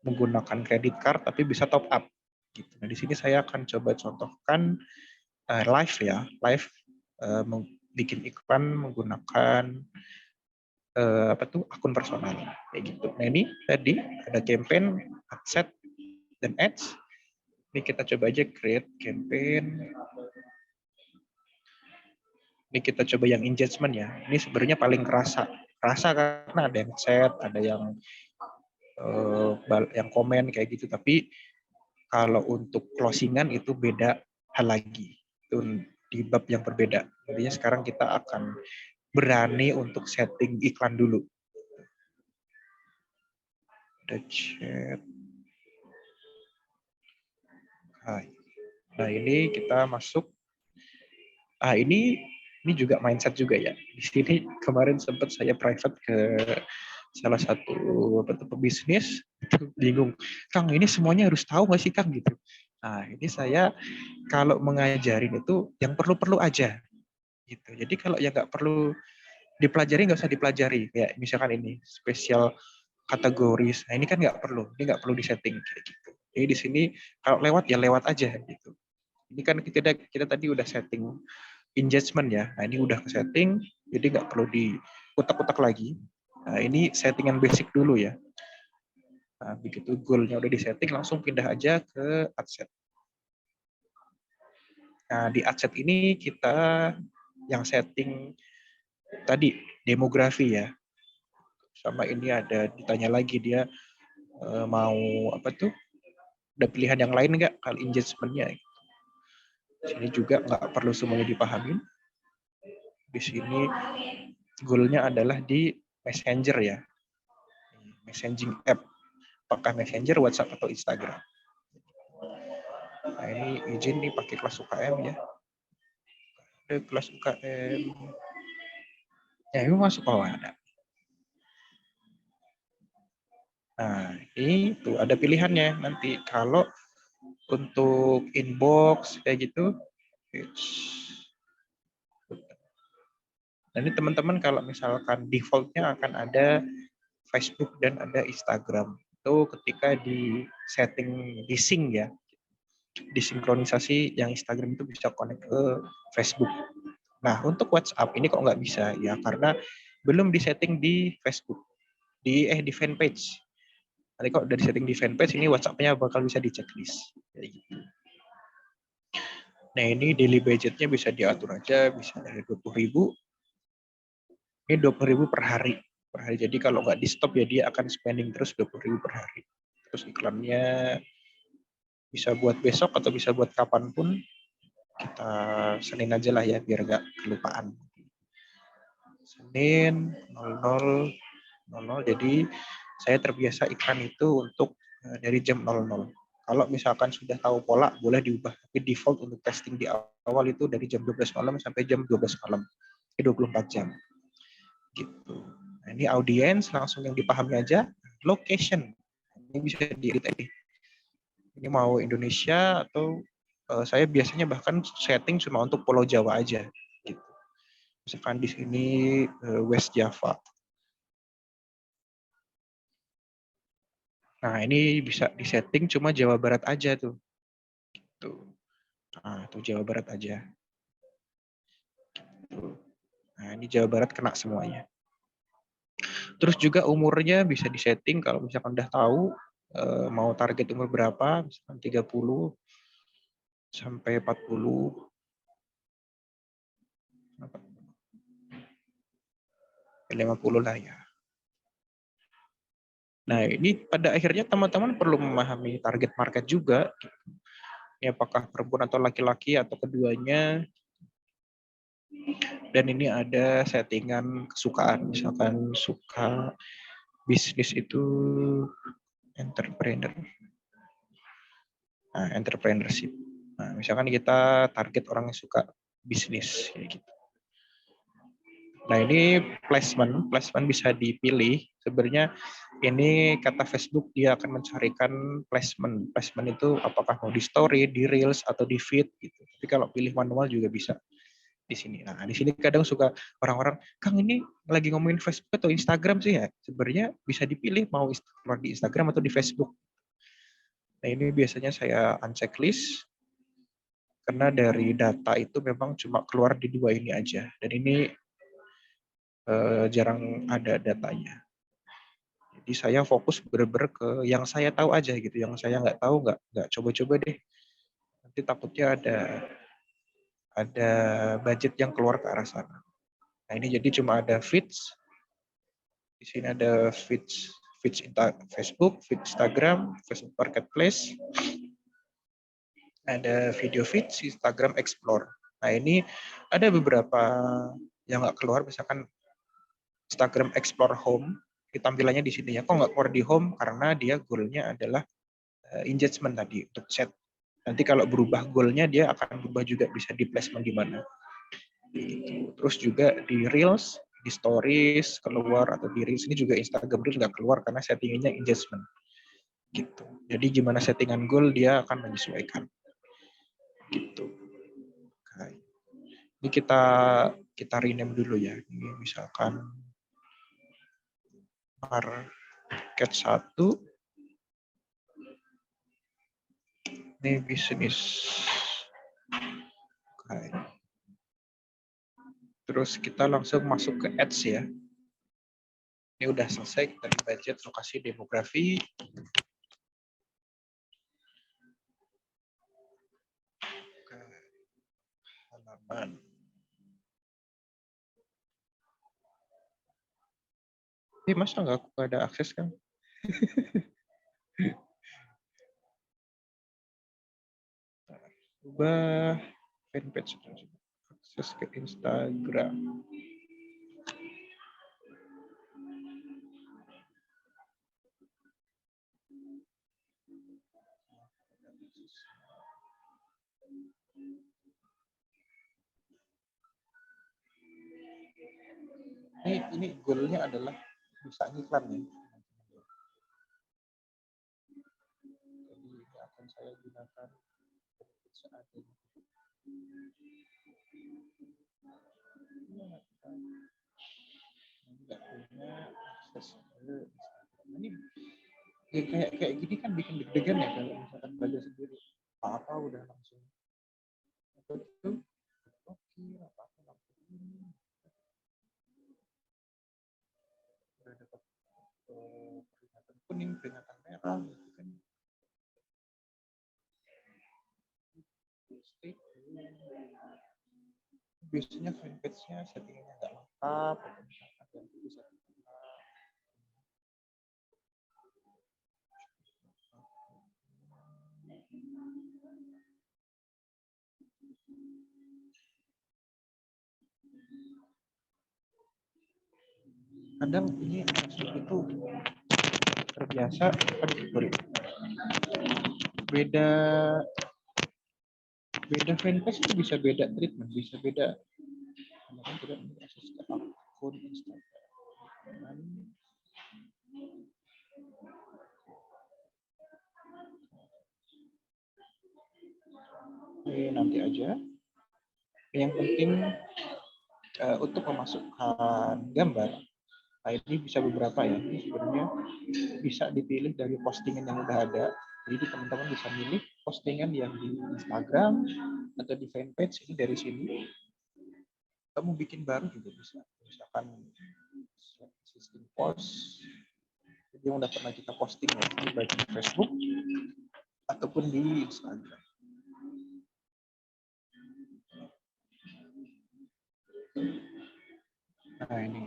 menggunakan credit card, tapi bisa top up. Gitu. Nah, di sini saya akan coba contohkan live ya, live bikin iklan menggunakan akun personal kayak gitu. Nah ini tadi ada campaign, adset, dan ads. Ini kita coba aja create campaign. Ini kita coba yang engagement ya. Ini sebenarnya paling kerasa karena ada yang chat, ada yang komen kayak gitu. Tapi kalau untuk closingan itu beda hal lagi. Itu di bab yang berbeda. Jadinya sekarang kita akan berani untuk setting iklan dulu. Ada chat. Nah ini kita masuk. Ini juga mindset juga ya. Di sini kemarin sempat saya private ke salah satu pebisnis, itu bingung, Kang ini semuanya harus tahu nggak sih Kang gitu. Nah ini saya kalau mengajarin itu yang perlu-perlu aja gitu. Jadi kalau yang nggak perlu dipelajari nggak usah dipelajari. Kayak misalkan ini spesial kategoris. Nah ini kan nggak perlu, ini nggak perlu disetting kayak gitu. Jadi di sini kalau lewat ya lewat aja gitu. Ini kan kita tadi udah setting engagement ya. Nah ini udah ke setting, jadi nggak perlu diutak-utak lagi. Nah ini settingan basic dulu ya. Nah, begitu goalnya udah disetting, langsung pindah aja ke adset. Nah di adset ini kita yang setting tadi demografi ya. Sama ini ada ditanya lagi dia mau apa tuh? Ada pilihan yang lain nggak kalau engagementnya? Di sini juga nggak perlu semuanya dipahamin. Di sini goalnya adalah di Messenger ya, messaging app, apakah Messenger, WhatsApp atau Instagram. Nah ini izin nih pakai kelas UKM ya. Ada kelas UKM. Ya ini masuk ada. Nah ini tuh ada pilihannya nanti kalau untuk inbox kayak gitu. Nah ini teman-teman kalau misalkan defaultnya akan ada Facebook dan ada Instagram. Itu ketika di setting di sync ya, disinkronisasi yang Instagram itu bisa connect ke Facebook. Nah untuk WhatsApp ini kok nggak bisa ya karena belum disetting di Facebook, di fanpage. Nanti kalau udah disetting di fanpage ini WhatsApp-nya bakal bisa di checklist. Gitu. Nah ini daily budgetnya bisa diatur aja, bisa dari 20.000. Ini 20.000 per hari. Jadi kalau nggak di stop ya dia akan spending terus 20.000 per hari. Terus iklannya bisa buat besok atau bisa buat kapanpun. Kita Senin aja lah ya biar nggak kelupaan. Senin 00.00. Jadi saya terbiasa iklan itu untuk dari jam 00. Kalau misalkan sudah tahu pola boleh diubah. Tapi default untuk testing di awal itu dari jam 12 malam sampai jam 12 malam. 24 jam. Gitu. Nah, ini audience langsung yang dipahami aja. Location. Ini bisa di-edit aja. Ini mau Indonesia atau saya biasanya bahkan setting cuma untuk Pulau Jawa aja. Gitu. Misalkan di sini West Java. Nah ini bisa disetting cuma Jawa Barat aja tuh. Gitu. Nah tuh Jawa Barat aja. Gitu. Nah ini Jawa Barat kena semuanya. Terus juga umurnya bisa disetting kalau misalkan udah tahu mau target umur berapa, misalkan 30 sampai 40. 50 lah ya. Nah, ini pada akhirnya teman-teman perlu memahami target market juga. Ya, apakah perempuan atau laki-laki atau keduanya. Dan ini ada settingan kesukaan. Misalkan suka bisnis itu entrepreneur. Nah, entrepreneurship. Nah, misalkan kita target orang yang suka bisnis kayak gitu. Nah, ini placement bisa dipilih. Sebenarnya ini kata Facebook dia akan mencarikan placement. Placement itu apakah mau di story, di reels atau di feed gitu. Tapi kalau pilih manual juga bisa di sini. Nah, di sini kadang suka orang-orang, "Kang, ini lagi ngomongin Facebook atau Instagram sih ya?" Sebenarnya bisa dipilih mau keluar di Instagram atau di Facebook. Nah, ini biasanya saya unchecklist karena dari data itu memang cuma keluar di dua ini aja. Dan ini jarang ada datanya. Jadi saya fokus bener-bener ke yang saya tahu aja gitu. Yang saya nggak tahu nggak coba-coba deh. Nanti takutnya ada budget yang keluar ke arah sana. Nah, ini jadi cuma ada feeds. Di sini ada feeds Facebook, feed Instagram, Facebook Marketplace. Ada video feeds, Instagram Explore. Nah, ini ada beberapa yang nggak keluar, misalkan Instagram Explore Home, tampilannya di sini ya. Kok nggak keluar di Home? Karena dia goal-nya adalah engagement tadi, untuk chat. Nanti kalau berubah goal-nya, dia akan berubah juga, bisa di placement di mana. Gitu. Terus juga di Reels, di Stories keluar, atau di Reels ini juga Instagram Reels nggak keluar karena settingannya engagement. Gitu. Jadi gimana settingan goal, dia akan menyesuaikan. Gitu. Okay. Ini kita rename dulu ya. Ini misalkan market 1, ini bisnis. Okay. Terus kita langsung masuk ke ads ya. Ini udah selesai dari budget, lokasi, demografi. Halaman. Masa nggak ada akses kan? Ubah fanpage, akses ke Instagram. Ini goalnya adalah bisa iklan ya. Jadi ini akan saya gunakan seadanya. Nggak punya akses ke Instagram. Ini kayak gini kan bikin deg-degan ya kalau misalkan belajar sendiri. Apa udah langsung itu oke, apa langsung ini udah dapat peringatan kuning, peringatan merah gitu kan. Biasanya fanpage-nya settingannya nggak lengkap, atau misalkan yang bisa kadang ini itu terbiasa beda fanpage itu bisa beda treatment, bisa beda. Kemarin tidak akses ke akun Instagram. Ini nanti aja. Yang penting untuk memasukkan gambar. Nah, ini bisa beberapa ya. Ini sebenarnya bisa dipilih dari postingan yang udah ada. Jadi teman-teman bisa milih postingan yang di Instagram atau di fanpage, ini dari sini. Kamu bikin baru juga bisa. Misalkan sistem post yang udah pernah kita posting ya, baik di Facebook ataupun di Instagram. Nah, ini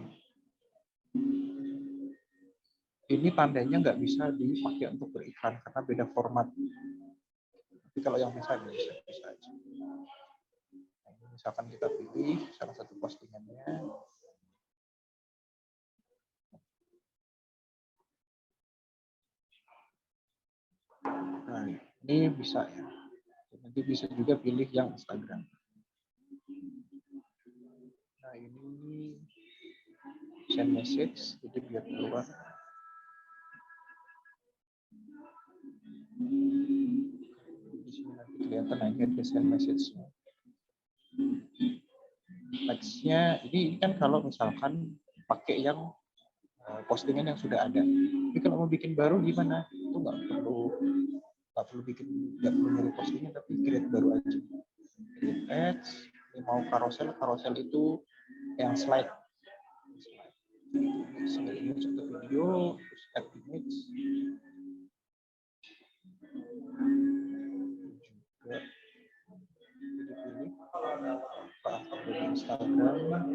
ini tandanya nggak bisa dipakai untuk beriklan karena beda format. Tapi kalau yang bisa aja. Nah, ini misalkan kita pilih salah satu postingannya. Nah, ini bisa ya. Nanti bisa juga pilih yang Instagram. Nah, ini send message, jadi biar keluar. Di sini nanti kelihatan aja ada send message-nya. Next-nya, ini kan kalau misalkan pakai yang postingan yang sudah ada. Tapi kalau mau bikin baru gimana? Itu nggak perlu nyari postingan, tapi create baru aja. Create ads, ini mau carousel itu yang slide. Single image atau video, terus add image. Juga dipilih upload di Instagram.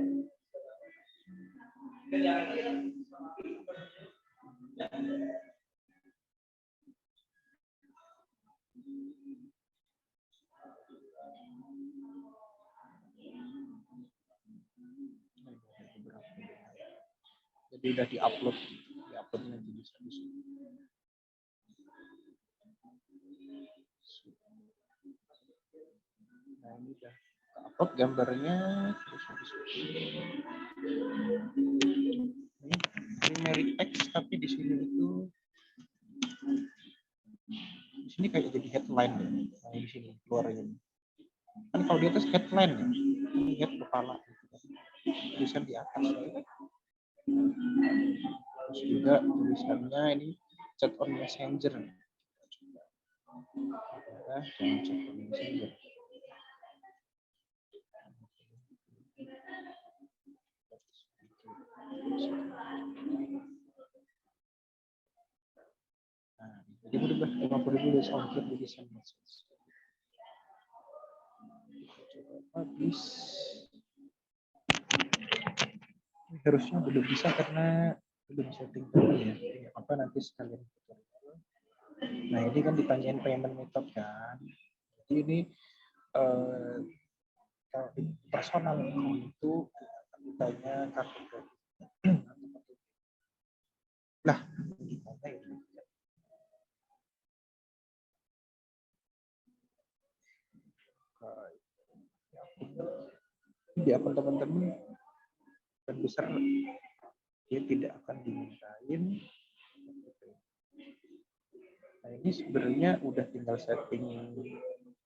Jadi udah diupload nanti bisa di sini. Nah, ini udah upload gambarnya, terus habis ini merit text, tapi di sini kayak jadi headline ya. Nah, di sini keluarnya. Kan kalau di atas headline ya, lihat kepala gitu kan. Tulisan di atas ya. Terus juga tulisannya ini chat on messenger. Nah, jangan chat on messenger. Nah, jadi berubah 50.000 ongkir di send message. Coba habis. Harusnya belum bisa karena belum setting dulu ya. Apa nanti sekalian. Nah, ini kan ditanyain payment method kan. Jadi ini kalau di personal itu ditanya kartu kredit. Nah, gimana ya? Di akun teman-teman dan besar dia tidak akan dimintain. Nah, ini sebenarnya udah tinggal setting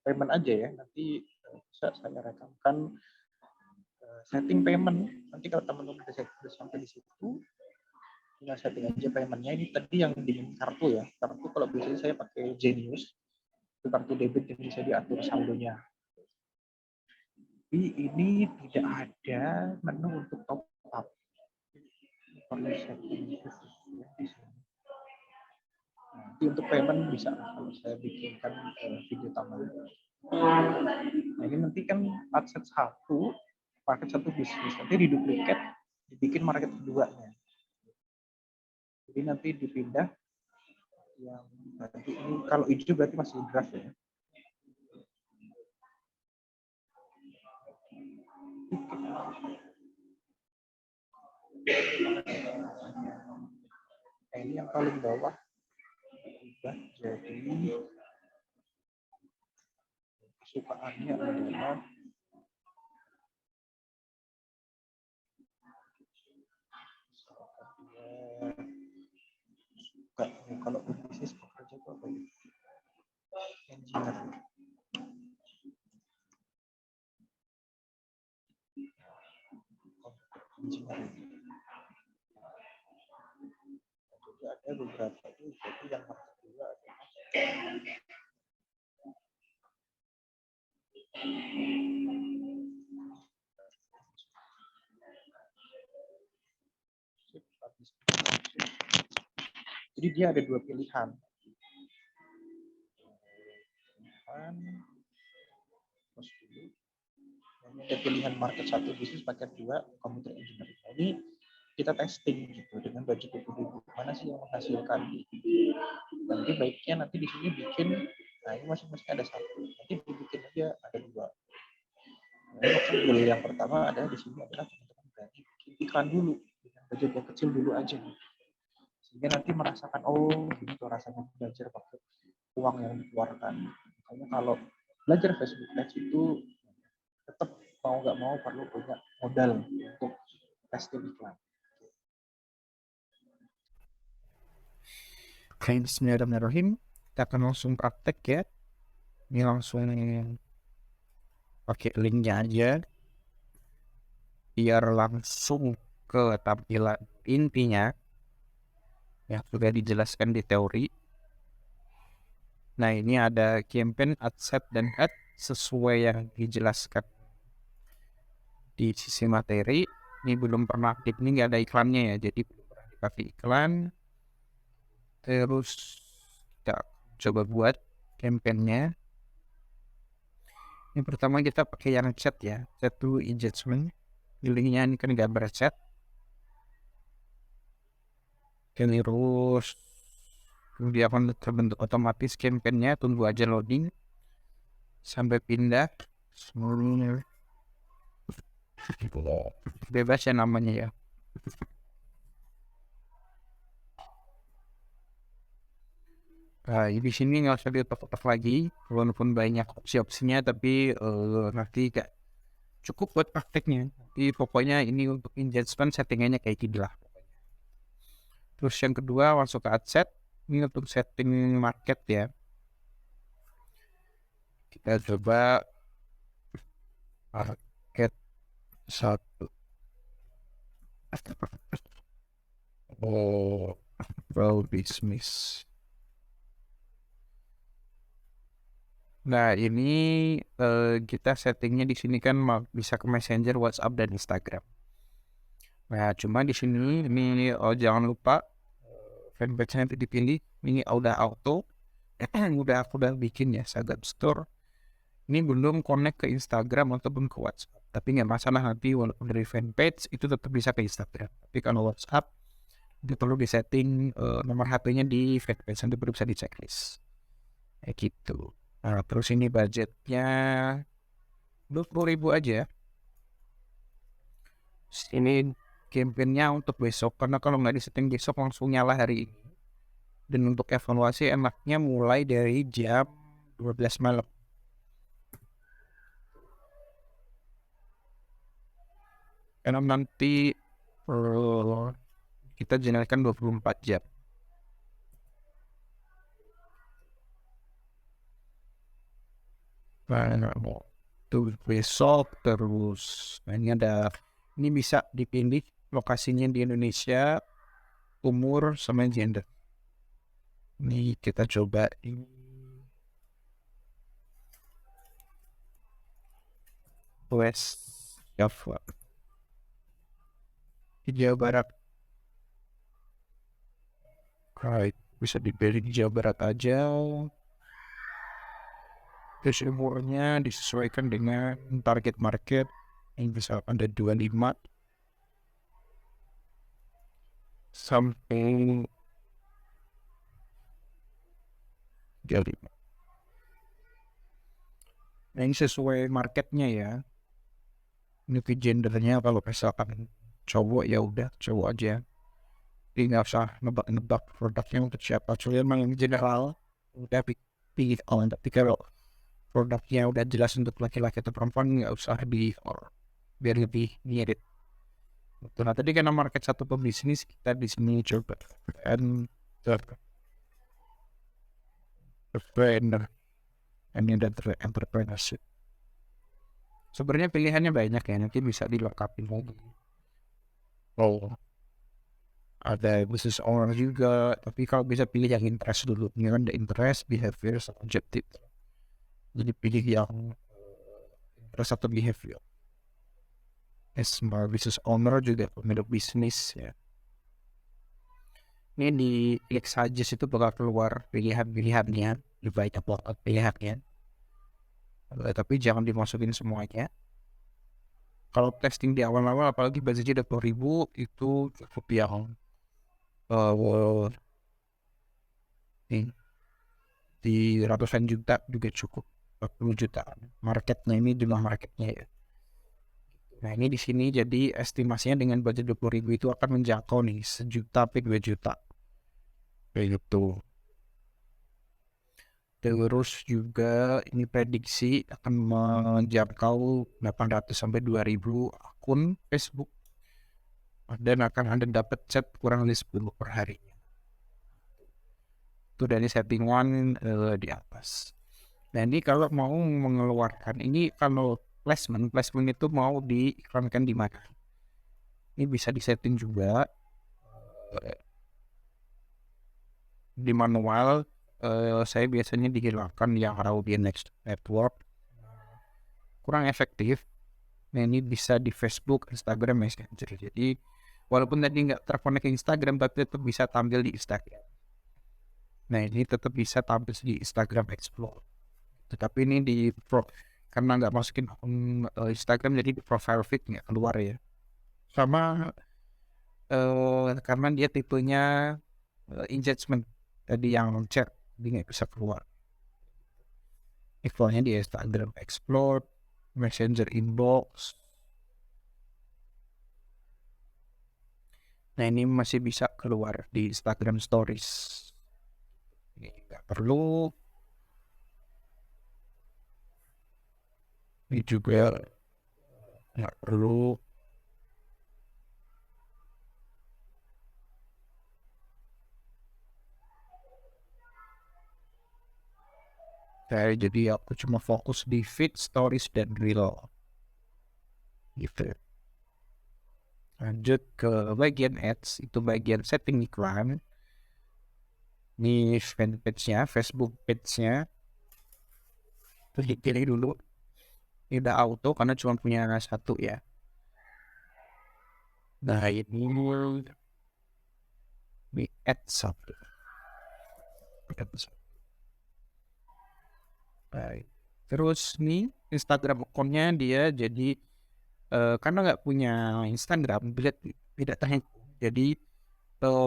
payment aja ya. Nanti bisa saya rekamkan setting payment. Nanti kalau teman-teman sudah sampai di situ, tinggal setting aja paymentnya. Ini tadi yang di kartu ya. Kartu kalau biasanya saya pakai Genius, itu kartu debit yang bisa diatur saldonya. Tapi ini tidak ada menu untuk top up. Perlu setting khususnya di sini. Nanti untuk payment bisa kalau saya bikinkan video tambahan. Nah, ini nanti kan market satu bisnis, nanti diduplikat, dibikin market keduanya. Jadi nanti dipindah yang nanti ini kalau hijau berarti masih draft ya. Nah, ini yang paling bawah ubah jadi kesukaannya adalah suka kalau bisnis pekerja itu apa ya? Engineer. Juga ada beberapa itu jadi yang kedua adalah jadi dia ada dua pilihan. Terus dulu. Ada pilihan market 1 bisnis, paket 2 computer engineering. Ini kita testing gitu dengan budget 20.000 mana sih yang menghasilkan. Nanti baiknya nanti di sini bikin, nah ini masing-masing ada satu, nanti dibikin aja ada dua. Nah, goal yang pertama ada di sini adalah teman-teman berani bikin iklan dulu dengan budget yang kecil dulu aja, sehingga nanti merasakan oh gitu rasanya belajar pakai uang yang dikeluarkan. Makanya kalau belajar Facebook Ads itu tetap mau nggak mau perlu punya modal untuk testing iklan. Oke, bismillahirrahmanirrahim. Kita akan langsung praktek ya. Ini langsung pakai linknya aja biar langsung ke tampilan intinya yang sudah dijelaskan di teori. Nah, ini ada campaign, ad set, dan ad sesuai yang dijelaskan di sisi materi. Ini belum pernah aktif, ini nggak ada iklannya ya, jadi belum pernah dipakai iklan. Terus kita coba buat campaignnya. Ini pertama kita pakai yang chat ya, chat to engagement. Pilihnya ini kan gambar chat. Terus dia akan terbentuk otomatis campaignnya, tunggu aja loading sampai pindah. Bebas ya namanya ya. Nah, di sini nggak usah ditotok lagi, walaupun banyak opsi-opsinya, tapi nanti gak cukup buat prakteknya. Tapi pokoknya ini untuk engagement settingannya kayak gini lah. Terus yang kedua masuk ke ad set, ini untuk setting market ya. Kita coba market 1. Well business. Nah, ini kita settingnya di sini kan bisa ke Messenger, WhatsApp, dan Instagram. Nah, cuma di sini ini jangan lupa fanpage-nya itu dipilih. Ini udah auto, udah aku udah bikin ya, Sagap Store. Ini belum connect ke Instagram ataupun ke WhatsApp. Tapi nggak masalah, nanti walaupun dari fanpage itu tetap bisa ke Instagram. Tapi kalau WhatsApp itu perlu disetting nomor HP-nya di fanpage, nanti perlu bisa di checklist. Kayak gitu. Nah, terus ini budgetnya 20.000 aja. Ini campaign-nya untuk besok, karena kalau nggak disetting besok langsung nyala hari ini. Dan untuk evaluasi enaknya mulai dari jam 12 malam. Karena nanti kita jalankan 24 jam. Nah, tuh besok terus. Nah, ini bisa dipilih lokasinya di Indonesia, umur sama gender. Ini kita coba ini West Java, di Jawa Barat. Right, bisa dipilih di Jawa Barat aja. Terus umurnya disesuaikan dengan target market yang bisa ada 25 sampai 35. Nah, ini sesuai marketnya ya. Ini ke gendernya, kalau misalkan cowok ya udah cowok aja. Jadi nggak usah nebak-nebak produknya untuk siapa. Soalnya memang general udah pilih on, tapi kalau produknya udah jelas untuk laki-laki atau perempuan nggak usah biar lebih mirip. Betul. Nah, tadi karena market satu pebisnis, kita di sini coba entrepreneur, ini ada entrepreneurship. Sebenarnya pilihannya banyak ya, nanti bisa dilengkapi lagi. Oh, ada business owner juga, tapi kalau bisa pilih yang interest dulu. Ini kan ada interest, behavior, sama objective. Jadi pilih yang interest atau behavior. Small business owner juga pemilik bisnis ya. Ini di klik saja situ bakal keluar pilihan-pilihannya, lebih banyak banget pilihannya. Tapi jangan dimasukin semuanya. kalau testing di awal-awal apalagi budgetnya 20.000 itu cukup yang nih, di ratusan juta juga cukup, 40 juta marketnya, ini jumlah marketnya ya. Nah ini di sini jadi estimasinya dengan budget 20.000 itu akan menjangkau nih 1 juta sampai 2 juta kayak gitu. Terus juga ini prediksi akan menjangkau 800 sampai 2.000 akun Facebook dan akan Anda dapat chat kurang lebih 10 per hari. Itu dari settingan di atas. Nah ini kalau mau mengeluarkan, ini kalau placement itu mau diiklankan di mana? Ini bisa disetting juga di manual. Saya biasanya dihilangkan yang Audience Network, kurang efektif. Nah ini bisa di Facebook, Instagram, Messenger. Jadi walaupun tadi nggak terkonek ke Instagram, tapi tetap bisa tampil di Instagram. Nah ini tetap bisa tampil di Instagram Explore. Tetapi ini karena nggak masukin akun Instagram, jadi di profile feed nggak keluar ya. Sama karena dia tipenya engagement, tadi yang chat, jadi nggak bisa keluar. Explore-nya di Instagram Explore, Messenger Inbox. Nah ini masih bisa keluar di Instagram Stories. Ini nggak perlu. Ini juga nggak perlu. Jadi aku cuma fokus di feed, stories, dan reel gitu. Lanjut ke bagian ads, itu bagian setting iklan. Ini fanpage-nya, Facebook page-nya. Terus dipilih dulu. Ini udah auto karena cuma punya satu ya. Nah ini ads satu. Baik. Terus nih Instagram account-nya dia jadi karena nggak punya Instagram, tidak terhubung. Jadi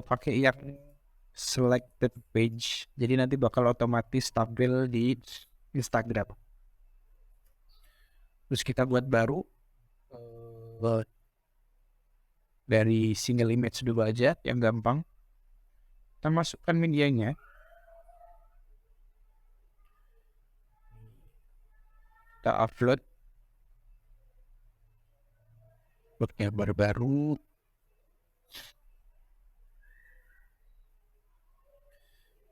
pakai yang selected page. Jadi nanti bakal otomatis tampil di Instagram. Terus kita buat baru dari single image dulu aja yang gampang. Kita masukkan medianya. Kita upload gambar baru.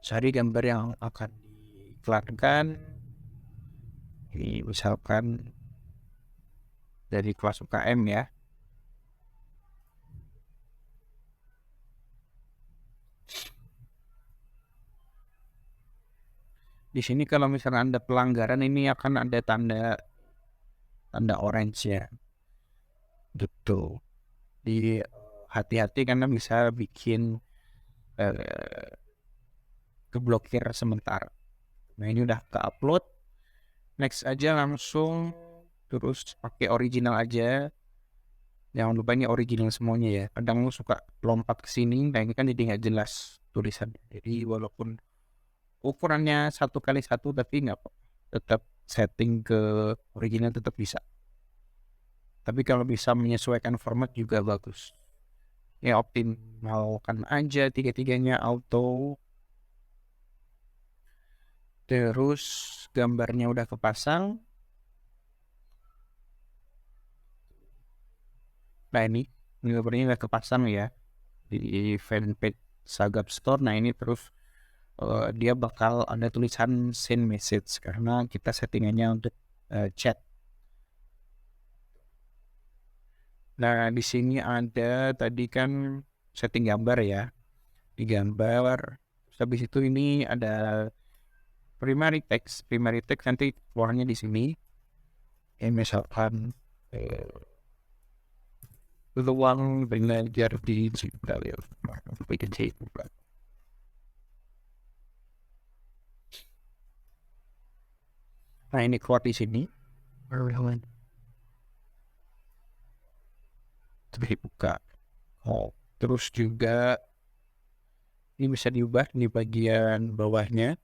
Cari gambar yang akan diiklankan. Ini misalkan dari kelas UKM ya. Di sini kalau misalnya Anda pelanggaran, ini akan ada tanda orange ya. Betul. Di hati-hati karena bisa bikin keblokir sementara. Nah ini udah ke-upload. Next aja langsung, terus pakai original aja. Jangan lupa ini original semuanya ya. Kadang lu suka lompat ke sini, nah ini kan jadi nggak jelas tulisan. Jadi walaupun ukurannya 1x1 tapi nggak apa, tetap setting ke original tetap bisa. Tapi kalau bisa menyesuaikan format juga bagus. Ya optimalkan aja tiga-tiganya auto. Terus gambarnya udah kepasang. Nah ini gambarnya udah kepasang ya di fanpage Sagap Store. Nah ini terus dia bakal ada tulisan send message karena kita settingannya untuk chat. Nah di sini ada tadi kan setting gambar ya, di gambar. Terus habis itu ini ada primary text nanti keluarnya di sini. Misalkan peluang belajar digital ya, nah ini keluar di sini. dibuka. Terus juga ini bisa diubah di bagian bawahnya.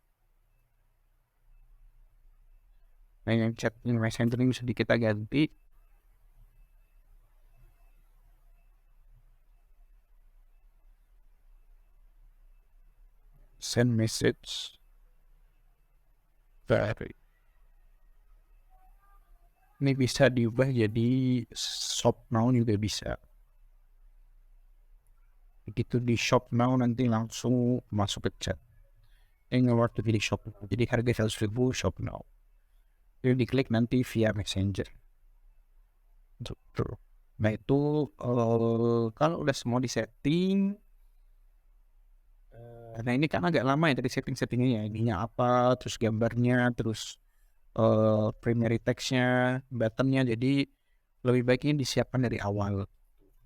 Nah, yang chat yang messenger ini bisa kita ganti. Send message. Ini bisa diubah jadi shop now juga bisa. Begitu di shop now nanti langsung masuk ke chat. Ini ngeluar tuh di shop now. Jadi harga 100.000 shop now. Jadi diklik nanti via messenger. Tuh. Nah itu kalau udah semua disetting, nah ini kan agak lama ya dari setting-settingnya ya. Ininya apa, terus gambarnya, terus primary text-nya, button-nya. Jadi lebih baiknya disiapkan dari awal.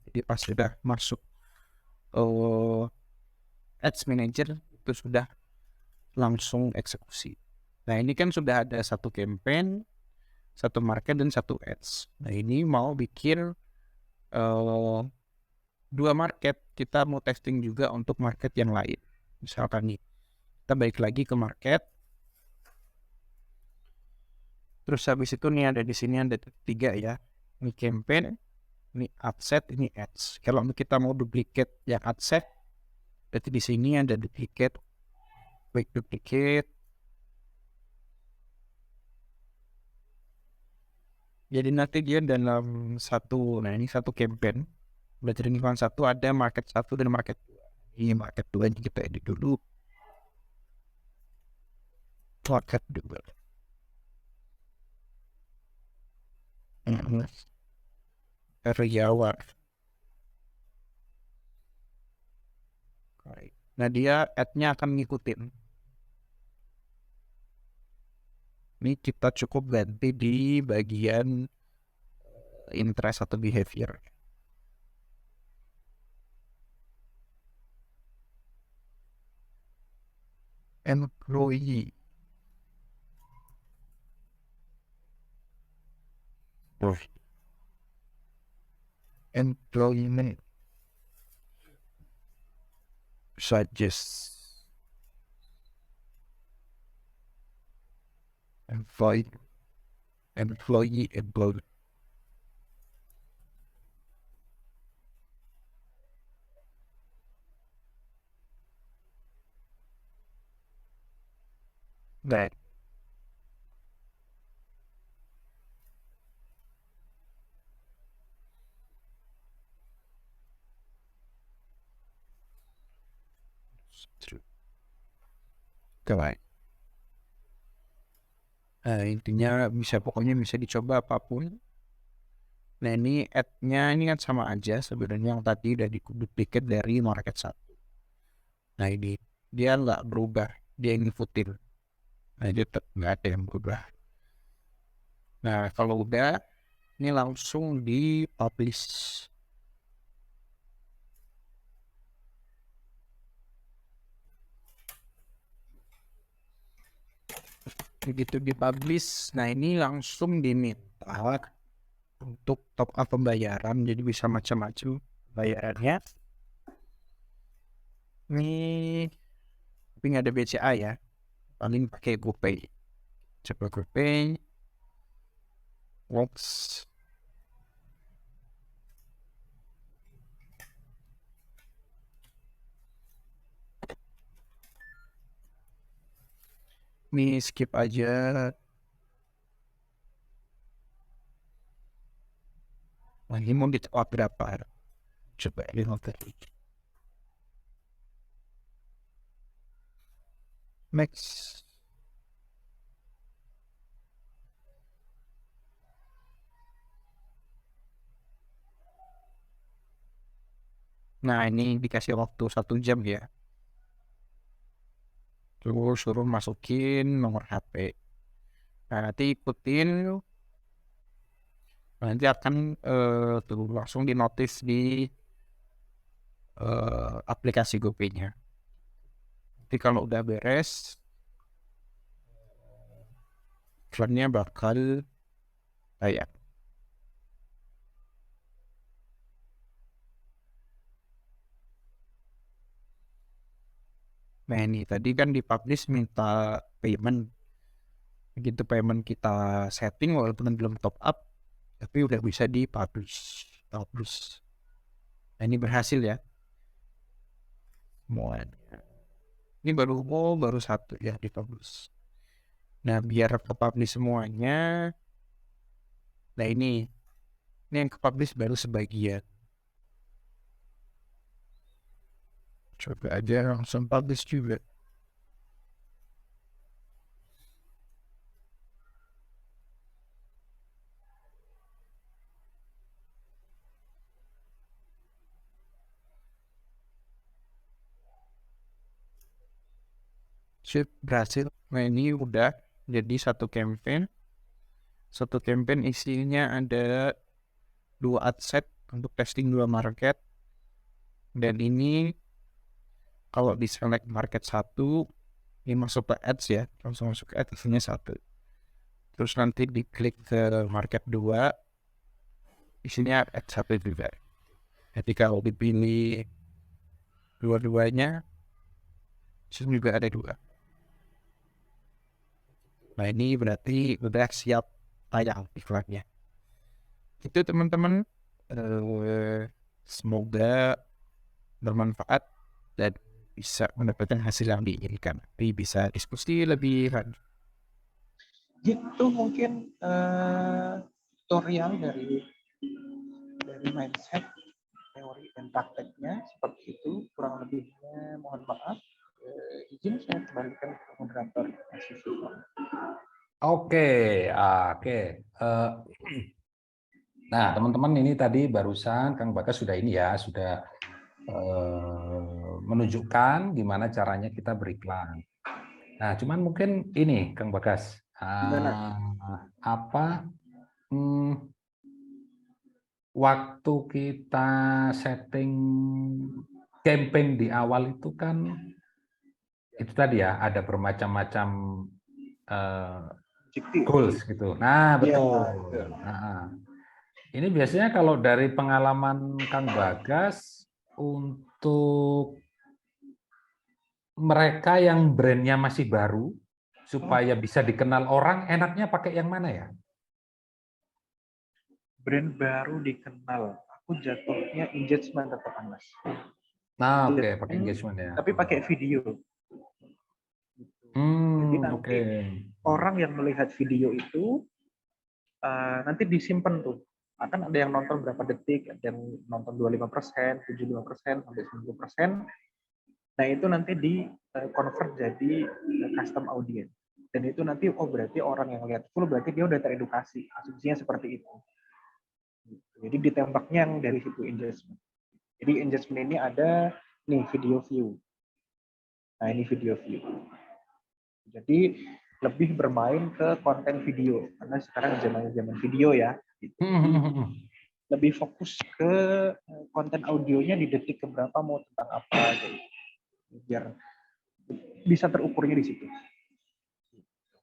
Jadi pas sudah masuk Ads Manager itu sudah langsung eksekusi. Nah ini kan sudah ada satu campaign, satu market dan satu ads. Nah ini mau bikin 2 market, kita mau testing juga untuk market yang lain. Misalkan nih, kita balik lagi ke market. Terus habis itu nih ada di sini ada 3 ya. Ini campaign, ini adset, ini ads. Kalau kita mau duplicate yang adset, berarti di sini ada duplicate, klik duplicate. Jadi nanti dia dalam satu, nah ini satu campaign. Berarti di lingkungan satu ada market 1 dan market 2. Ini market 2 ini kita edit dulu. Market 2. Karyawan. Nah dia ad-nya akan ngikutin. Ini kita cukup ganti di bagian interest atau behavior. Employee. Employment. Suggest. Employee. Nah, kawan. Nah, intinya pokoknya bisa dicoba apapun. Nah ini ad-nya ini kan sama aja sebenarnya yang tadi udah duplicate dari market 1. Nah ini dia nggak berubah, dia ngikutin. Nah dia tetap nggak ada yang berubah. Nah kalau udah ini langsung di publish. Begitu di publish, nah ini langsung diminta untuk top up pembayaran, jadi bisa macam-macam bayarannya. Ini tapi nggak ada BCA ya, paling pakai GoPay. Coba GoPay. Works. Ini skip aja. Nah, ini mau ditawar berapa? Coba lihat tadi. Max. Nah, ini dikasih waktu 1 jam ya. Terus suruh masukin nomor HP. Nah, nanti ikutin. Nanti akan langsung di notice di aplikasi GoPay-nya. Nanti kalau udah beres, iklannya bakal kayak Nah ini tadi kan di publish minta payment. Begitu payment kita setting walaupun belum top up, tapi udah bisa di publish. Nah ini berhasil ya semuanya. Ini baru satu ya di publish. Nah biar ke publish semuanya, nah ini yang ke publish baru sebagian. Coba aja langsung publish juga. Sip, berhasil. Nah ini udah jadi satu campaign. Satu campaign isinya ada 2 ad set untuk testing 2 market. Dan ini kalau di select market 1, ini masuk ke ads ya, langsung masuk ke ads, isinya 1. Terus nanti diklik ke market 2, isinya ads 1 juga. Jadi kalau dipilih dua-duanya, isinya juga ada 2. Nah ini berarti udah siap tayang iklannya. Itu teman-teman, semoga bermanfaat dan bisa mendapatkan hasil yang diinginkan. Tapi bisa diskusi lebih lanjut. Gitu mungkin tutorial dari mindset, teori dan prakteknya seperti itu. Kurang lebihnya mohon maaf. Izin saya kembalikan ke moderator. Oke. Nah, teman-teman, ini tadi barusan Kang Bagas sudah menunjukkan gimana caranya kita beriklan. Nah, cuman mungkin ini Kang Bagas, waktu kita setting campaign di awal itu kan itu tadi ya, ada bermacam-macam goals gitu. Nah, betul. Nah, ini biasanya kalau dari pengalaman Kang Bagas, untuk mereka yang brandnya masih baru, supaya bisa dikenal orang, enaknya pakai yang mana ya? Brand baru dikenal, aku jatuhnya engagement tetap Mas. Nah, oke, pakai engagement ya. Tapi pakai video. Jadi nanti orang yang melihat video itu nanti disimpan tuh. Akan ada yang nonton berapa detik, ada yang nonton 25%, 75%, sampai 90%. Nah itu nanti di convert jadi custom audience. Dan itu nanti, oh berarti orang yang lihat full berarti dia udah teredukasi. Asumsinya seperti itu. Jadi ditembaknya yang dari situ engagement. Jadi engagement ini ada nih video view. Nah ini video view. Jadi lebih bermain ke konten video karena sekarang zaman video ya. Gitu. Lebih fokus ke konten audionya di detik keberapa mau tentang apa gitu. Biar bisa terukurnya di situ.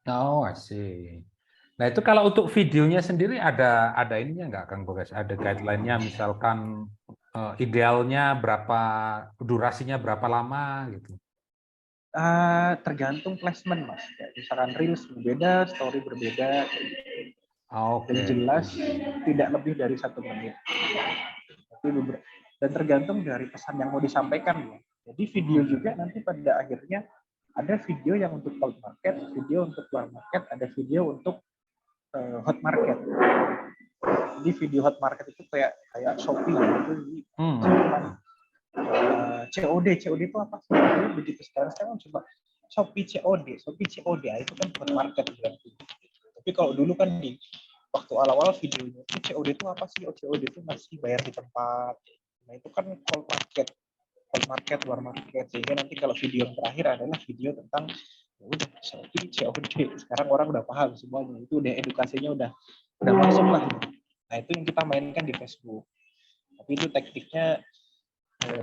Oh, I see. Nah itu kalau untuk videonya sendiri ada ininya nggak Kang Bagas? Ada guideline-nya misalkan idealnya berapa, durasinya berapa lama gitu? Tergantung placement Mas. Ya, misalkan reels berbeda, story berbeda. Dan jelas tidak lebih dari 1 menit. Dan tergantung dari pesan yang mau disampaikan ya. Jadi video juga nanti pada akhirnya ada video yang untuk cold market, video untuk warm market, ada video untuk hot market. Jadi video hot market itu kayak Shopee ya, itu COD itu apa sih? Begitu sekarang coba Shopee COD itu kan hot market berarti. Tapi kalau dulu kan di waktu awal-awal videonya itu COD itu apa sih? Oh, COD itu masih bayar di tempat. Nah itu kan cold market, war market. Sehingga nanti kalau video yang terakhir adalah video tentang udah Shopee COD. Sekarang orang udah paham semuanya. Itu udah edukasinya udah masuk lah. Nah itu yang kita mainkan di Facebook. Tapi itu taktiknya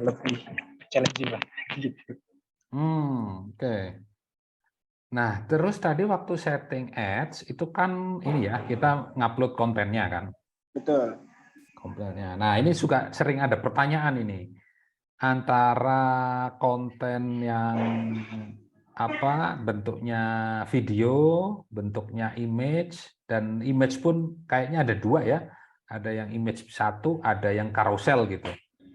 lebih challenging lah. Gitu. Oke. Nah, terus tadi waktu setting ads itu kan ini ya, kita ngupload kontennya kan? Betul. Kontennya. Nah, ini juga sering ada pertanyaan ini. antara konten yang bentuknya video, bentuknya image, dan image pun kayaknya ada 2 ya. Ada yang image 1, ada yang carousel gitu.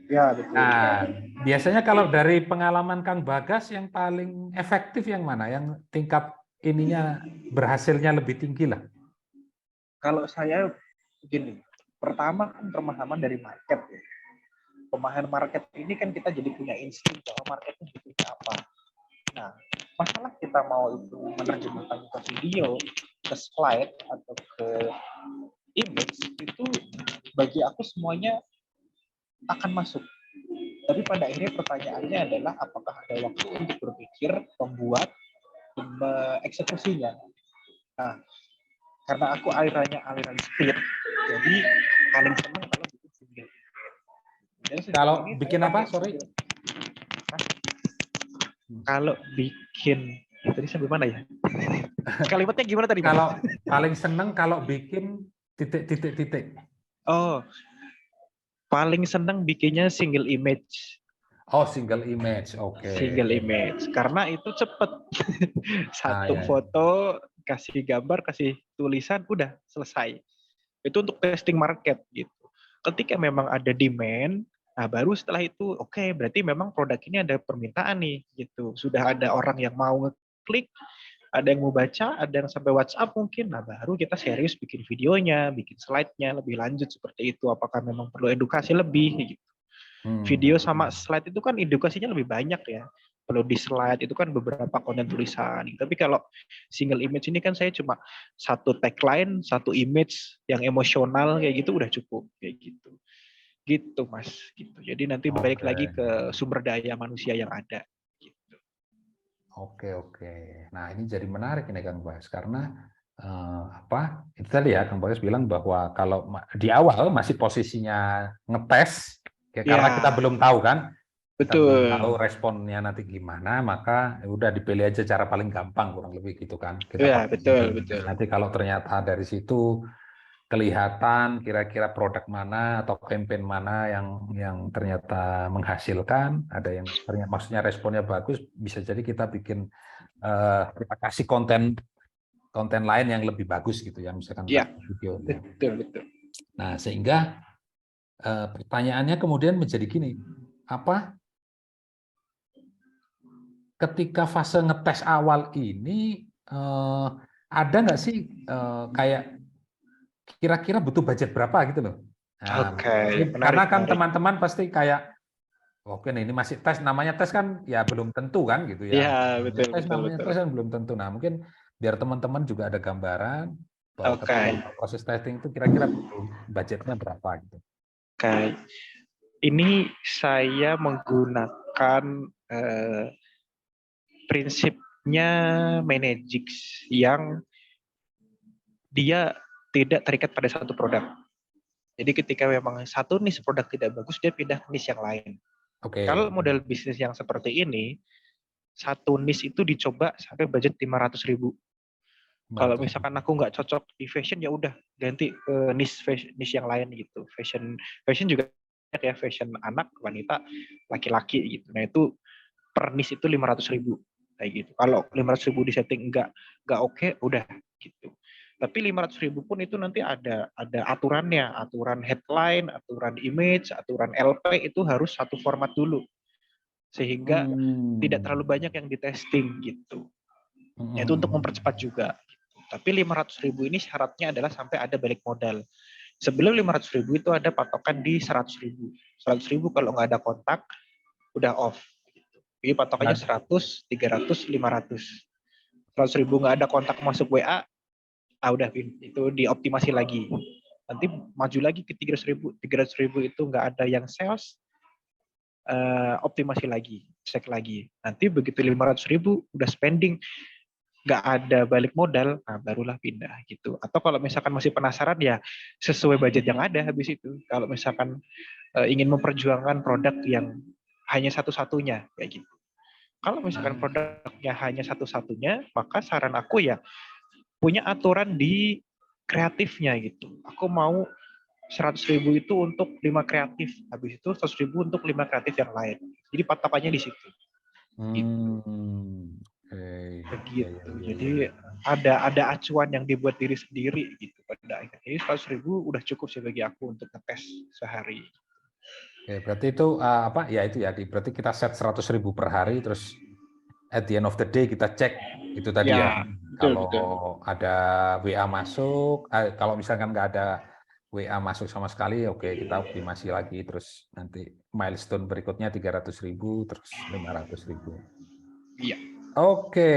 Ya, betul. Nah, biasanya kalau dari pengalaman Kang Bagas yang paling efektif yang mana? Yang tingkat ininya berhasilnya lebih tinggi lah. Kalau saya begini, pertama kan pemahaman dari market ya. Pemahaman market ini kan kita jadi punya insting bahwa market itu butuhnya apa. Nah, masalah kita mau itu menerjemahkan ke video, ke slide, atau ke image, itu bagi aku semuanya akan masuk. Tapi pada akhirnya pertanyaannya adalah apakah ada waktu untuk berpikir, membuat, eksekusinya. Nah, karena aku aliran speed, jadi paling senang kalau bikin single. Kalau bikin apa? Sorry. Kalau bikin, tadi sampai mana ya? Kalimatnya gimana tadi? Kalau paling seneng kalau bikin titik. Oh, paling seneng bikinnya single image. Oh, single image, oke. Single image, karena itu cepet. Satu foto, kasih gambar, kasih tulisan, udah selesai. Itu untuk testing market gitu. Ketika memang ada demand, nah baru setelah itu, oke, berarti memang produk ini ada permintaan nih, gitu. Sudah ada orang yang mau ngeklik, ada yang mau baca, ada yang sampai WhatsApp mungkin, nah baru kita serius bikin videonya, bikin slide-nya lebih lanjut seperti itu. Apakah memang perlu edukasi lebih, gitu. Video sama slide itu kan edukasinya lebih banyak ya. Kalau di slide itu kan beberapa konten tulisan. Tapi kalau single image ini kan saya cuma satu tagline, satu image yang emosional kayak gitu udah cukup kayak gitu. Gitu Mas, gitu. Jadi nanti balik lagi ke sumber daya manusia yang ada. Gitu. Oke. Nah ini jadi menarik ini Kang Bas karena itu tadi ya Kang Bas bilang bahwa kalau di awal masih posisinya ngetes. Karena kita belum tahu kan, kita belum tahu responnya nanti gimana, maka udah dipilih aja cara paling gampang kurang lebih gitu kan. Betul. Nanti kalau ternyata dari situ kelihatan kira-kira produk mana atau campaign mana yang ternyata menghasilkan, ada yang ternyata maksudnya responnya bagus, bisa jadi kita bikin kita kasih konten lain yang lebih bagus gitu ya, misalkan video. Betul. Nah sehingga pertanyaannya kemudian menjadi gini, ketika fase ngetes awal ini ada nggak sih kayak kira-kira butuh budget berapa gitu loh? Nah, karena kan teman-teman pasti kayak, oke nih ini masih tes, namanya tes kan ya belum tentu kan gitu ya. Iya betul. Tes kan belum tentu. Nah mungkin biar teman-teman juga ada gambaran bahwa proses testing itu kira-kira butuh budgetnya berapa gitu. Oke, ini saya menggunakan prinsipnya Managix yang dia tidak terikat pada satu produk. Jadi ketika memang satu niche produk tidak bagus, dia pindah ke niche yang lain. Kalau model bisnis yang seperti ini, satu niche itu dicoba sampai budget 500.000. Kalau misalkan aku nggak cocok di fashion, ya udah ganti ke niche yang lain gitu. Fashion juga ya, fashion anak, wanita, laki-laki gitu. Nah itu per niche itu 500.000 kayak gitu. Kalau 500.000 di setting nggak oke, udah gitu. Tapi 500.000 pun itu nanti ada aturannya, aturan headline, aturan image, aturan LP itu harus satu format dulu, sehingga tidak terlalu banyak yang ditesting gitu. Itu untuk mempercepat juga. Tapi 500.000 ini syaratnya adalah sampai ada balik modal. Sebelum 500.000 itu ada patokan di 100.000. 100.000 kalau nggak ada kontak, udah off. Jadi patokannya 100, 300, 500. 100.000 nggak ada kontak masuk WA, udah itu dioptimasi lagi. Nanti maju lagi ke 300.000. 300.000 itu nggak ada yang sales, optimasi lagi, cek lagi. Nanti begitu 500.000 udah spending, nggak ada balik modal, nah barulah pindah gitu. Atau kalau misalkan masih penasaran ya sesuai budget yang ada habis itu. Kalau misalkan ingin memperjuangkan produk yang hanya satu-satunya kayak gitu. Kalau misalkan produknya hanya satu-satunya, maka saran aku ya punya aturan di kreatifnya gitu. Aku mau 100.000 itu untuk 5 kreatif, habis itu 100.000 untuk 5 kreatif yang lain. Jadi patokannya di situ. Gitu. Oke. Begitu. Jadi ada acuan yang dibuat diri sendiri gitu pada akhirnya. Jadi 100.000 udah cukup sih bagi aku untuk ngetes sehari. Oke, berarti itu apa ya itu ya, berarti kita set 100.000 per hari, terus at the end of the day kita cek itu tadi ya. Kalau ada WA masuk, kalau misalkan nggak ada WA masuk sama sekali, oke kita optimasi lagi, terus nanti milestone berikutnya 300.000, terus 500.000. Iya. Oke,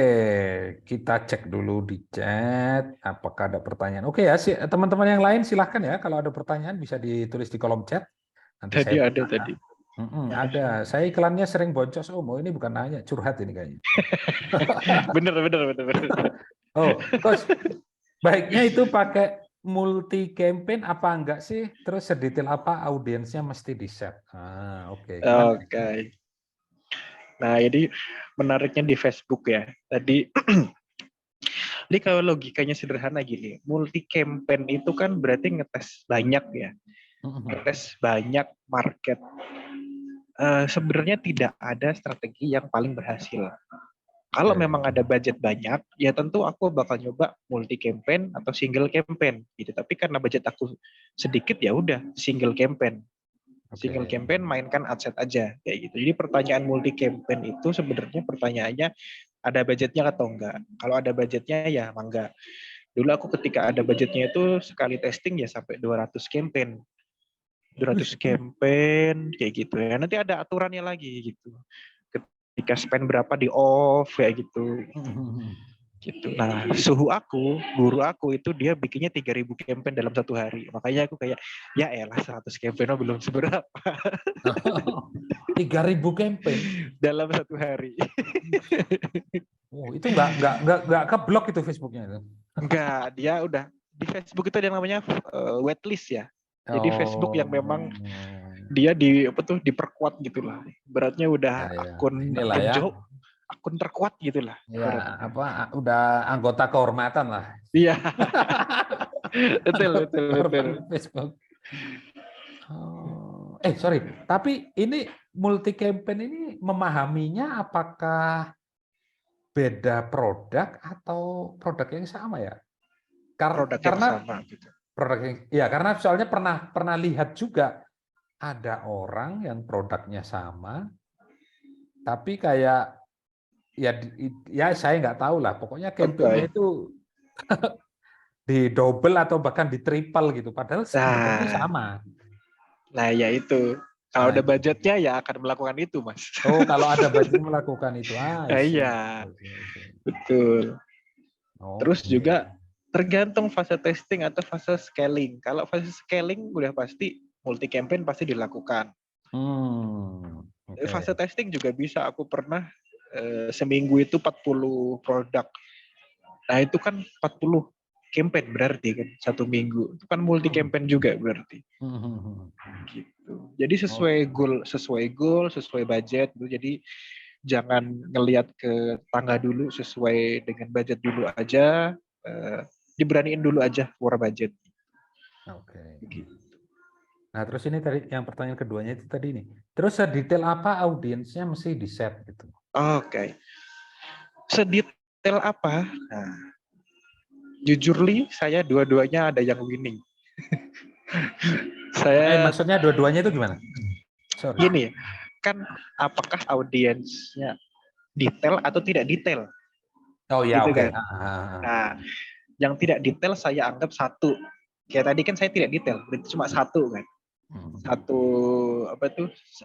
kita cek dulu di chat apakah ada pertanyaan. Oke ya, teman-teman yang lain silahkan ya, kalau ada pertanyaan bisa ditulis di kolom chat. Nanti Tadi saya ada tadi. ada. Saya iklannya sering boncos. Oh, ini bukan nanya, curhat ini kayaknya. bener. Oh, Coach, baiknya itu pakai multi campaign apa enggak sih? Terus sedetail apa audiensnya mesti di set? Oke. Oke. Nah, jadi menariknya di Facebook ya. Tadi jadi kalau logikanya sederhana gini, multi campaign itu kan berarti ngetes banyak ya. Ngetes banyak market. Sebenarnya tidak ada strategi yang paling berhasil. Kalau memang ada budget banyak, ya tentu aku bakal nyoba multi campaign atau single campaign gitu. Tapi karena budget aku sedikit, ya udah single campaign. Single campaign mainkan ad set aja kayak gitu. Jadi pertanyaan multi campaign itu sebenarnya pertanyaannya ada budgetnya atau enggak. Kalau ada budgetnya ya enggak. Dulu aku ketika ada budgetnya itu sekali testing ya sampai 200 campaign. 200 campaign kayak gitu ya. Nanti ada aturannya lagi gitu. Ketika spend berapa di off kayak gitu. Gitu. Nah, guru aku itu dia bikinnya 3.000 campaign dalam satu hari. Makanya aku kayak, ya elah 100 campaign belum seberapa. 3.000 campaign dalam satu hari. Oh, itu nggak keblok itu Facebooknya itu? Enggak, dia udah di Facebook itu ada yang namanya waitlist ya. Jadi Facebook yang memang dia diperkuat gitulah. Beratnya udah akun ya. Akun terkuat gitulah. Ya, udah anggota kehormatan lah. Iya. betul. Facebook. Sorry, tapi ini multi campaign ini memahaminya apakah beda produk atau produk yang sama ya? Karena sama gitu. Karena soalnya pernah lihat juga ada orang yang produknya sama, tapi kayak ya saya nggak tahu lah, pokoknya campaign-nya itu di double atau bahkan di triple gitu, padahal sebenarnya sama. Nah ya itu, kalau ada budgetnya ya akan melakukan itu, Mas. Oh, kalau ada budget melakukan itu, iya, betul. Terus juga tergantung fase testing atau fase scaling. Kalau fase scaling udah pasti multi campaign pasti dilakukan. Fase testing juga bisa, aku pernah seminggu itu 40 produk. Nah itu kan 40 campaign berarti kan satu minggu. Itu kan multi campaign juga berarti. Gitu. Jadi sesuai goal, sesuai budget. Jadi jangan ngelihat ke tangga dulu, sesuai dengan budget dulu aja. Diberaniin dulu aja keluar budget. Oke. Gitu. Nah terus ini tadi yang pertanyaan keduanya itu tadi nih. Terus sedetail apa audiensnya mesti di set gitu? Oke. Sedetail apa? Nah, jujur saya dua-duanya ada yang winning. Maksudnya dua-duanya itu gimana? Sorry. Gini, kan apakah audiensnya detail atau tidak detail? Oh ya, gitu oke. Kan? Nah, yang tidak detail saya anggap satu. Kayak tadi kan saya tidak detail, itu cuma satu kan. Satu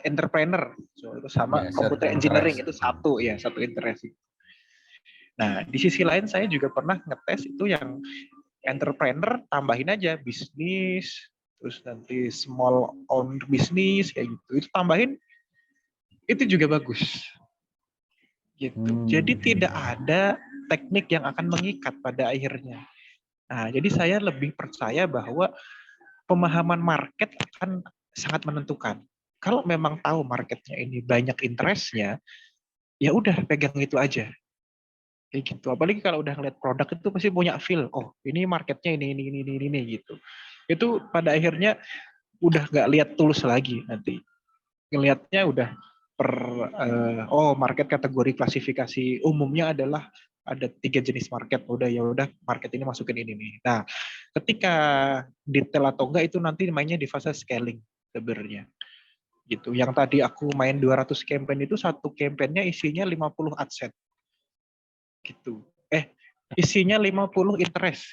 entrepreneur, itu sama computer engineering itu satu interest. Nah di sisi lain saya juga pernah ngetes itu yang entrepreneur tambahin aja bisnis, terus nanti small own bisnis kayak gitu, itu tambahin itu juga bagus gitu. Jadi tidak ada teknik yang akan mengikat pada akhirnya. Nah jadi saya lebih percaya bahwa pemahaman market akan sangat menentukan. Kalau memang tahu marketnya ini banyak interestnya, ya udah pegang itu aja. Kayak gitu. Apalagi kalau udah ngeliat produk itu pasti punya feel. Oh, ini marketnya ini gitu. Itu pada akhirnya udah nggak lihat tools lagi nanti. Ngelihatnya udah market kategori klasifikasi umumnya adalah ada 3 jenis market. Ya udah market ini masukin ini nih. Nah, ketika detail atau enggak itu nanti mainnya di fase scaling sebenarnya. Gitu. Yang tadi aku main 200 campaign itu satu campaignnya isinya 50 adset. Gitu. Isinya 50 interest.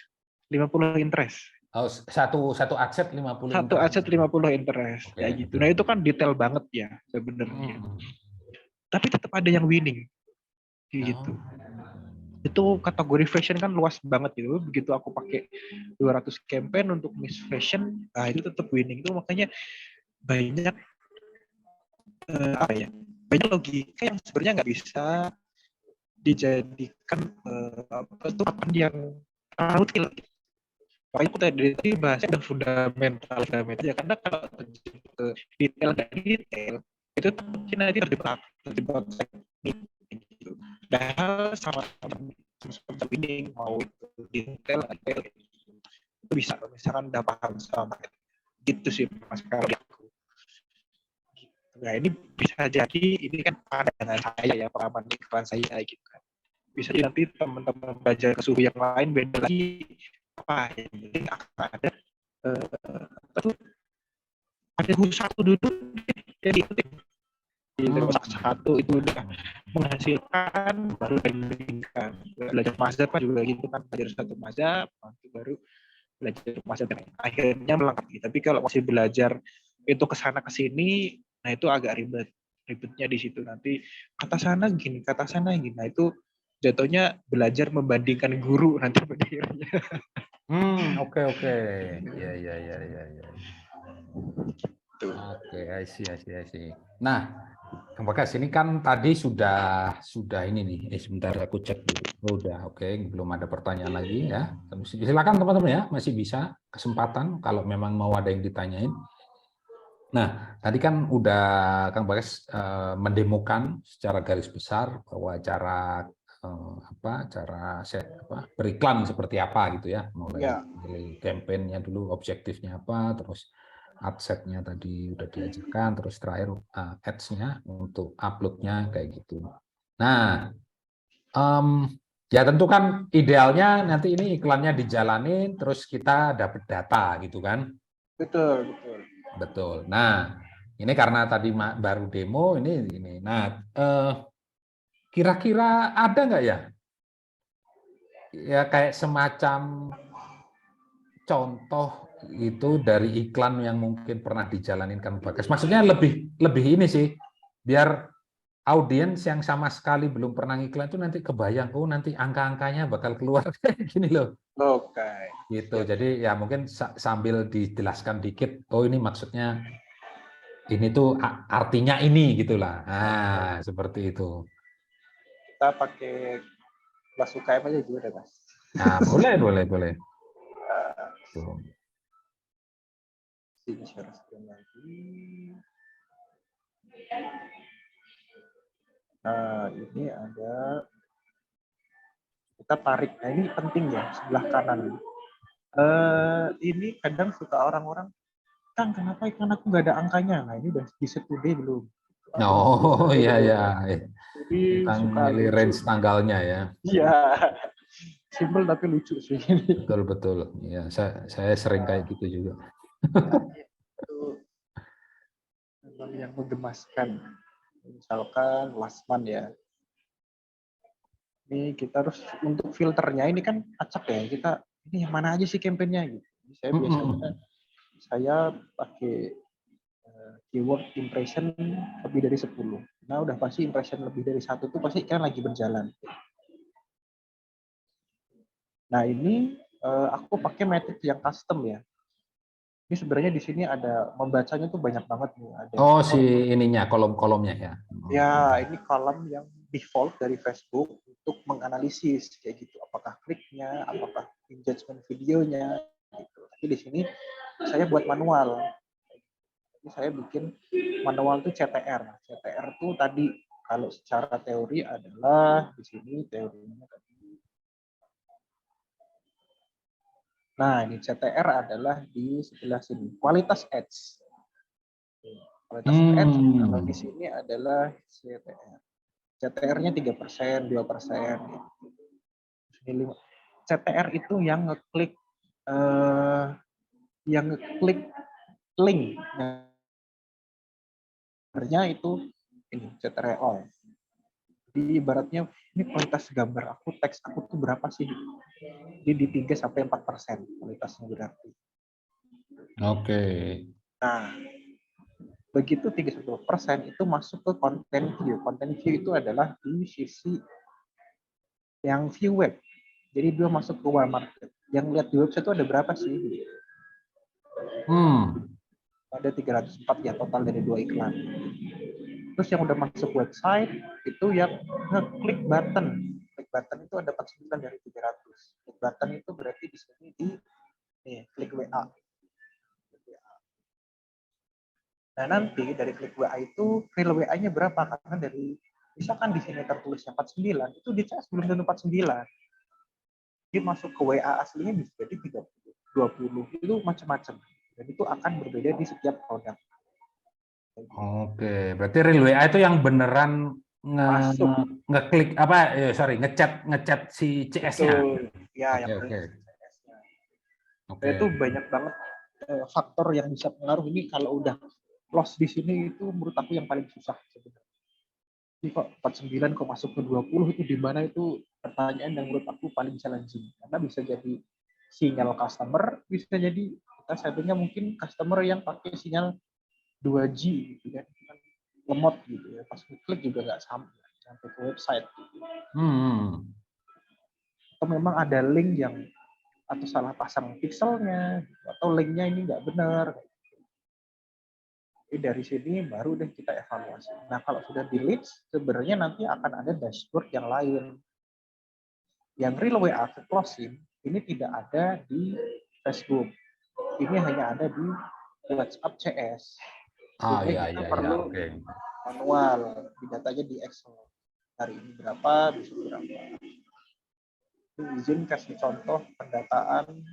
50 interest. Oh, satu adset 50 Satu interest. adset 50 interest. Oke. Ya gitu. Nah, itu kan detail banget ya sebenarnya. Tapi tetap ada yang winning. Gitu. Itu kategori fashion kan luas banget gitu. Begitu aku pakai 200 campaign untuk Miss Fashion, nah itu tetap winning. Itu makanya banyak banyak logika yang sebenarnya nggak bisa dijadikan terapan yang rutin. Makanya aku tadi bahasnya udah fundamental ya, karena kalau ke detail itu mungkin nanti terjebak teknik gitu. Padahal sama winning mau detail itu bisa misalkan udah paham sama gitu sih Mas kalau aku. Nah ini bisa jadi ini kan pandangan saya ya, pengalaman iklan saya gitu kan. Bisa jadi nanti teman-teman belajar ke suhu yang lain beda lagi, apa yang penting akan ada satu dulu jadi satu itu udah menghasilkan baru dibandingkan. Belajar mazhab kan juga gitu kan, belajar satu mazhab nanti baru belajar mazhab yang akhirnya melengkapi. Tapi kalau masih belajar itu kesana kesini, nah itu agak ribetnya di situ, nanti kata sana gini kata sana gini. Nah itu jatuhnya belajar membandingkan guru nanti akhirnya. Oke. Ya. Oke, I see. Nah, Kang Bagas, ini kan tadi sudah ini nih. Sebentar aku cek dulu. Udah, oke, belum ada pertanyaan lagi ya. Silakan teman-teman ya, masih bisa kesempatan kalau memang mau ada yang ditanyain. Nah, tadi kan udah Kang Bagas mendemokan secara garis besar bahwa cara beriklan seperti apa gitu ya, mulai dari kampanyenya dulu, objektifnya apa, terus adsetnya tadi udah diajarkan, terus terakhir ads-nya untuk upload-nya kayak gitu. Nah, ya tentu kan idealnya nanti ini iklannya dijalanin, terus kita dapat data gitu kan? Betul. Nah, ini karena tadi baru demo ini. Nah, kira-kira ada nggak ya? Ya kayak semacam contoh itu dari iklan yang mungkin pernah dijalanin Kang Bagas. Maksudnya lebih ini sih, biar audiens yang sama sekali belum pernah iklan itu nanti kebayang, oh nanti angka-angkanya bakal keluar kayak gini loh. Oke. Gitu. Jadi ya mungkin sambil dijelaskan dikit, oh ini maksudnya ini tuh artinya ini gitulah. Nah, seperti itu. Kita pakai kelas UKM aja juga deh, Mas. Nah, boleh. Tuh. Share screen lagi. Nah, ini ada, kita tarik. Nah, ini penting ya, sebelah kanan. Ini kadang suka orang-orang, Kang, kenapa iklan aku nggak ada angkanya? Nah, ini udah di-set today belum? Oh iya. Jadi Tentang suka lucu. range tanggalnya ya. Iya. Simpel tapi lucu sih. Betul. Ya, saya sering kayak gitu juga. Itu yang menggemaskan. Misalkan last month ya. Ini kita harus untuk filternya ini kan acak ya. Kita ini yang mana aja sih kampanyenya gitu. Saya biasanya saya pakai keyword impression lebih dari 10. Nah, udah pasti impression lebih dari 1 tuh pasti kan lagi berjalan. Nah, ini aku pakai metode yang custom ya. Ini sebenarnya di sini ada membacanya tuh banyak banget nih. Ada si ininya, kolom-kolomnya ya. Ya, ini kolom yang default dari Facebook untuk menganalisis kayak gitu. Apakah kliknya, apakah engagement videonya gitu. Tapi di sini saya buat manual. Jadi saya bikin manual tuh CTR. CTR tuh tadi kalau secara teori adalah di sini teorinya tadi. Nah, ini CTR adalah di sebelah sini. Kualitas ads. Kualitas ads kalau di sini adalah CTR. CTR-nya 3%, 2%. Ini CTR itu yang ngeklik link. Sebenarnya itu ini CTR all. Jadi ibaratnya ini kualitas gambar aku, teks aku tuh berapa sih? Jadi di 3-4% kualitasnya berarti. Oke. Nah, begitu 30% itu masuk ke content view. Content view itu adalah di sisi yang view web. Jadi dia masuk ke Walmart. Yang lihat di website itu ada berapa sih? Ada 304 ya total dari 2 iklan. Terus yang udah masuk website itu yang ngeklik button. Klik button itu ada 49 dari 300. Klik button itu berarti di sini klik WA. Nah, nanti dari klik WA itu real WA-nya berapa? Karena dari misalkan di sini tertulisnya 49, itu di CS belum tentu 49. Dia masuk ke WA aslinya bisa jadi 30, 20, itu macam-macam. Dan itu akan berbeda di setiap produk. Oke, berarti real WA itu yang beneran ngeklik ngechat si CS-nya. Ya, yang CS-nya. Itu banyak banget faktor yang bisa pengaruh. Ini kalau udah loss di sini itu menurut aku yang paling susah sebenarnya. Ini kok 49 kok masuk ke 20 itu di mana, itu pertanyaan yang menurut aku paling challenging. Karena bisa jadi sinyal customer, bisa jadi kita settingnya mungkin customer yang pakai sinyal 2G gitu kan, lemot gitu ya. Pas klik juga nggak sampai ke website gitu. Atau memang ada link yang atau salah pasang pixelnya atau linknya ini nggak benar. Jadi dari sini baru deh kita evaluasi. Nah, kalau sudah di leads, sebenarnya nanti akan ada dashboard yang lain. Yang real WA closing ini tidak ada di Facebook. Ini hanya ada di WhatsApp CS. Jadi kita perlu manual, datanya di Excel. Hari ini berapa, besok berapa. Ini izin kasih contoh pendataan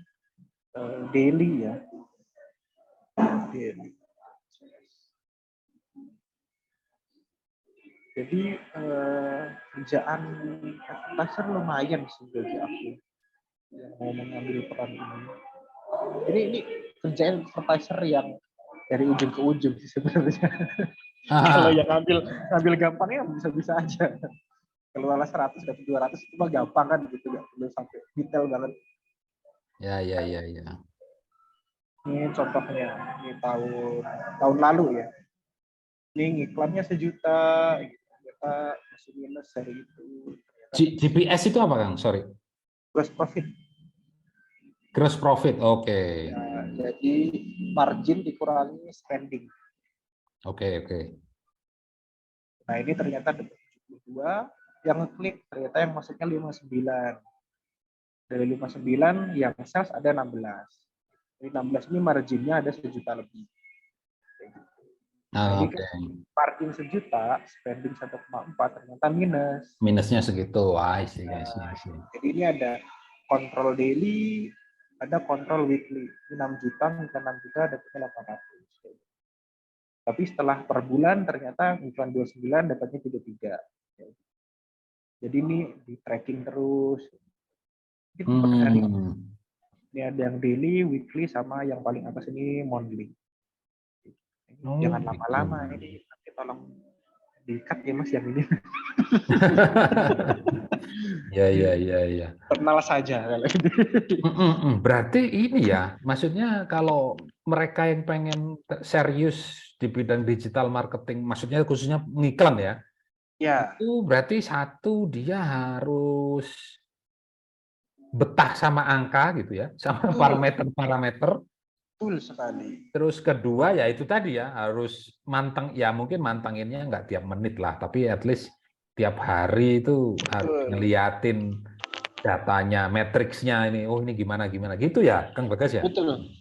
daily ya. Daily. Jadi kerjaan advertiser lumayan sih bagi aku yang mau mengambil peran ini. Jadi ini kerjaan advertiser yang dari ujung ke ujung sih sebenarnya. Kalau yang ngambil gampangnya bisa-bisa aja. Kalau 100 dapat 200 itu mah gampang kan gitu, nggak perlu sampai detail banget. Ya. Ini contohnya, ini tahun lalu ya. Ini iklannya 1 juta, masih minus hari itu. GPS itu apa, Kang? Sorry. Gross profit. Gross profit, oke. Ya, jadi margin dikurangi spending. Oke. Nah, ini ternyata dapat 72, yang ngeklik ternyata yang masuknya 59. Dari 59 yang sales ada 16. Dari 16 ini marginnya ada 1 juta lebih. Nah, ini kan margin 1 juta, spending 1,4 ternyata minus. Minusnya segitu, sih. Jadi ini ada kontrol daily, ada kontrol weekly. Ini 6 juta, bukan 6 juta, dapatnya 800. Tapi setelah per bulan ternyata iklan 29 dapatnya 33. Jadi ini di tracking terus. Gitu per hari. Ini ada yang daily, weekly, sama yang paling atas ini monthly. Jangan lama-lama ini, nanti tolong di-cut ya Mas yang ini. Ya. Kenal saja kalau ini. Berarti ini ya, maksudnya kalau mereka yang pengen serius di bidang digital marketing, maksudnya khususnya ngiklan ya, itu berarti satu dia harus betah sama angka gitu ya, sama parameter. Betul sekali. Terus kedua ya itu tadi ya, harus manteng, ya mungkin mantenginnya nggak tiap menit lah, tapi at least tiap hari itu harus ngeliatin datanya, matriksnya ini, oh ini gimana gitu ya, Kang Bagas ya? Betul.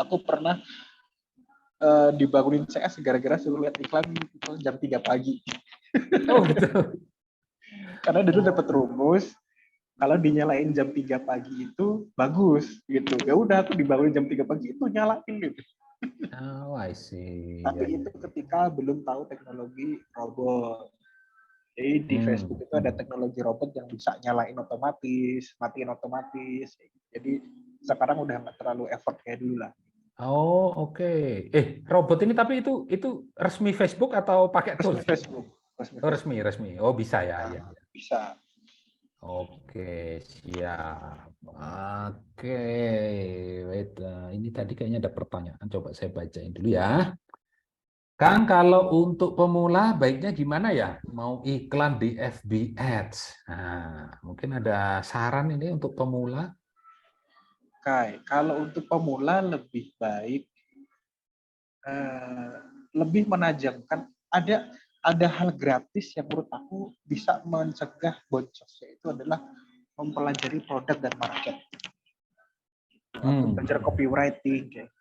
Aku pernah dibangunin CS gara-gara suruh lihat iklan jam 3 pagi. Oh gitu. Karena dulu dapat rumus, kalau dinyalain jam 3 pagi itu bagus gitu. Ya udah aku dibangun jam 3 pagi itu nyalain gitu. Oh, I see. Tapi Ya, itu ketika belum tahu teknologi robot. Jadi di Facebook itu ada teknologi robot yang bisa nyalain otomatis, matiin otomatis. Jadi sekarang udah nggak terlalu effort kayak dulu lah. Oh, oke. Robot ini tapi itu resmi Facebook atau pakai tools? Facebook. Oh, resmi. Oh, bisa ya. Nah, Ya. bisa. Oke, siap. Oke, wait. Ini tadi kayaknya ada pertanyaan. Coba saya bacain dulu ya. Kang, kalau untuk pemula baiknya gimana ya? Mau iklan di FB Ads. Nah, mungkin ada saran ini untuk pemula? Kalau untuk pemula lebih baik lebih menajamkan ada hal gratis yang menurut aku bisa mencegah boncos, yaitu adalah mempelajari produk dan market. Belajar copywriting, kayak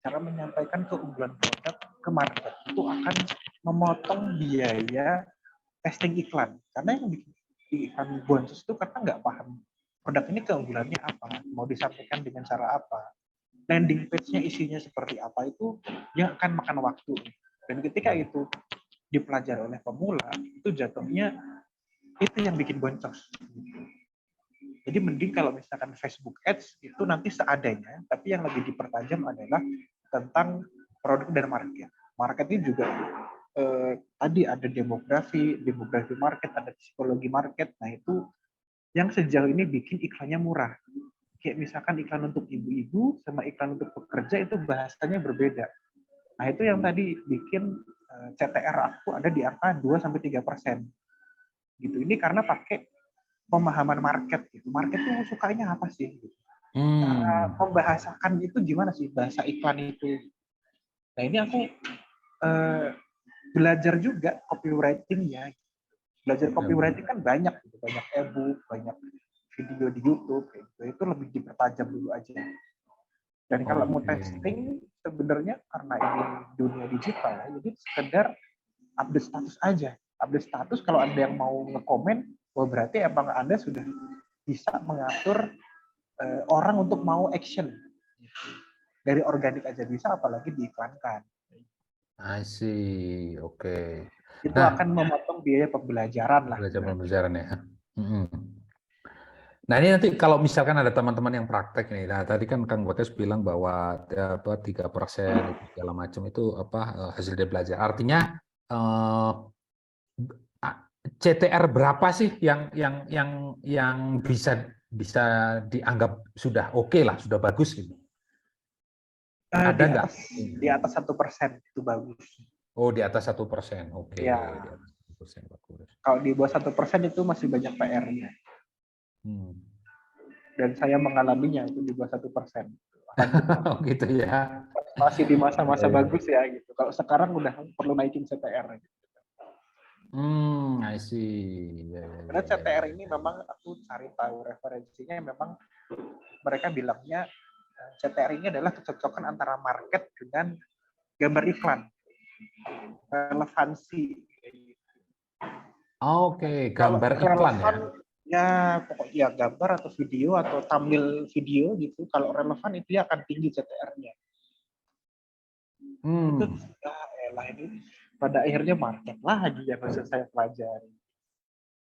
cara menyampaikan keunggulan produk ke market itu akan memotong biaya testing iklan. Karena yang bikin iklan boncos itu karena nggak paham produk ini keunggulannya apa, mau disampaikan dengan cara apa, landing page-nya isinya seperti apa, itu yang akan makan waktu. Dan ketika itu dipelajari oleh pemula, itu jatuhnya itu yang bikin boncos. Jadi mending kalau misalkan Facebook Ads itu nanti seadanya, tapi yang lebih dipertajam adalah tentang produk dan market. Market ini juga tadi ada demografi market, ada psikologi market. Nah itu yang sejauh ini bikin iklannya murah. Kayak misalkan iklan untuk ibu-ibu sama iklan untuk pekerja itu bahasanya berbeda. Nah itu yang tadi bikin CTR aku ada di angka 2-3%. Gitu. Ini karena pakai pemahaman market. Gitu. Market itu sukanya apa sih? Gitu. Cara membahasakan itu gimana sih bahasa iklan itu? Nah ini aku belajar juga copywriting-nya. Belajar copywriting kan banyak, gitu. Banyak e-book, banyak video di YouTube, gitu. Itu lebih dipertajam dulu aja. Dan kalau mau testing, sebenarnya karena ini dunia digital, jadi sekedar update status aja. Update status, kalau ada yang mau nge-komen, berarti emang Anda sudah bisa mengatur orang untuk mau action. Dari organik aja bisa, apalagi diiklankan. I see, oke. Itu akan memotong biaya pembelajaran lah. Pembelajaran ya. Nah ini nanti kalau misalkan ada teman-teman yang praktek nih, nah tadi kan Kang Bagas bilang bahwa 3% segala macam itu hasil dari belajar. Artinya CTR berapa sih yang bisa dianggap sudah oke lah, sudah bagus gitu? Ada nggak? Di atas 1% itu bagus. Oh, di atas 1%, oke. Ya. Di atas 1% bagus. Kalau di bawah 1% itu masih banyak PR-nya. Dan saya mengalaminya itu di bawah 1%. Oh gitu ya. Masih di masa-masa bagus ya gitu. Kalau sekarang udah perlu naikin CTR. I see. Karena CTR ini memang aku cari tahu referensinya, memang mereka bilangnya CTR ini adalah kecocokan antara market dengan gambar iklan. Relevansi. Oke, gambar iklan ya. Ya pokoknya gambar atau video atau thumbnail video gitu, kalau relevan itu ya akan tinggi CTR-nya. Itu ini pada akhirnya market lagi yang harus saya pelajari.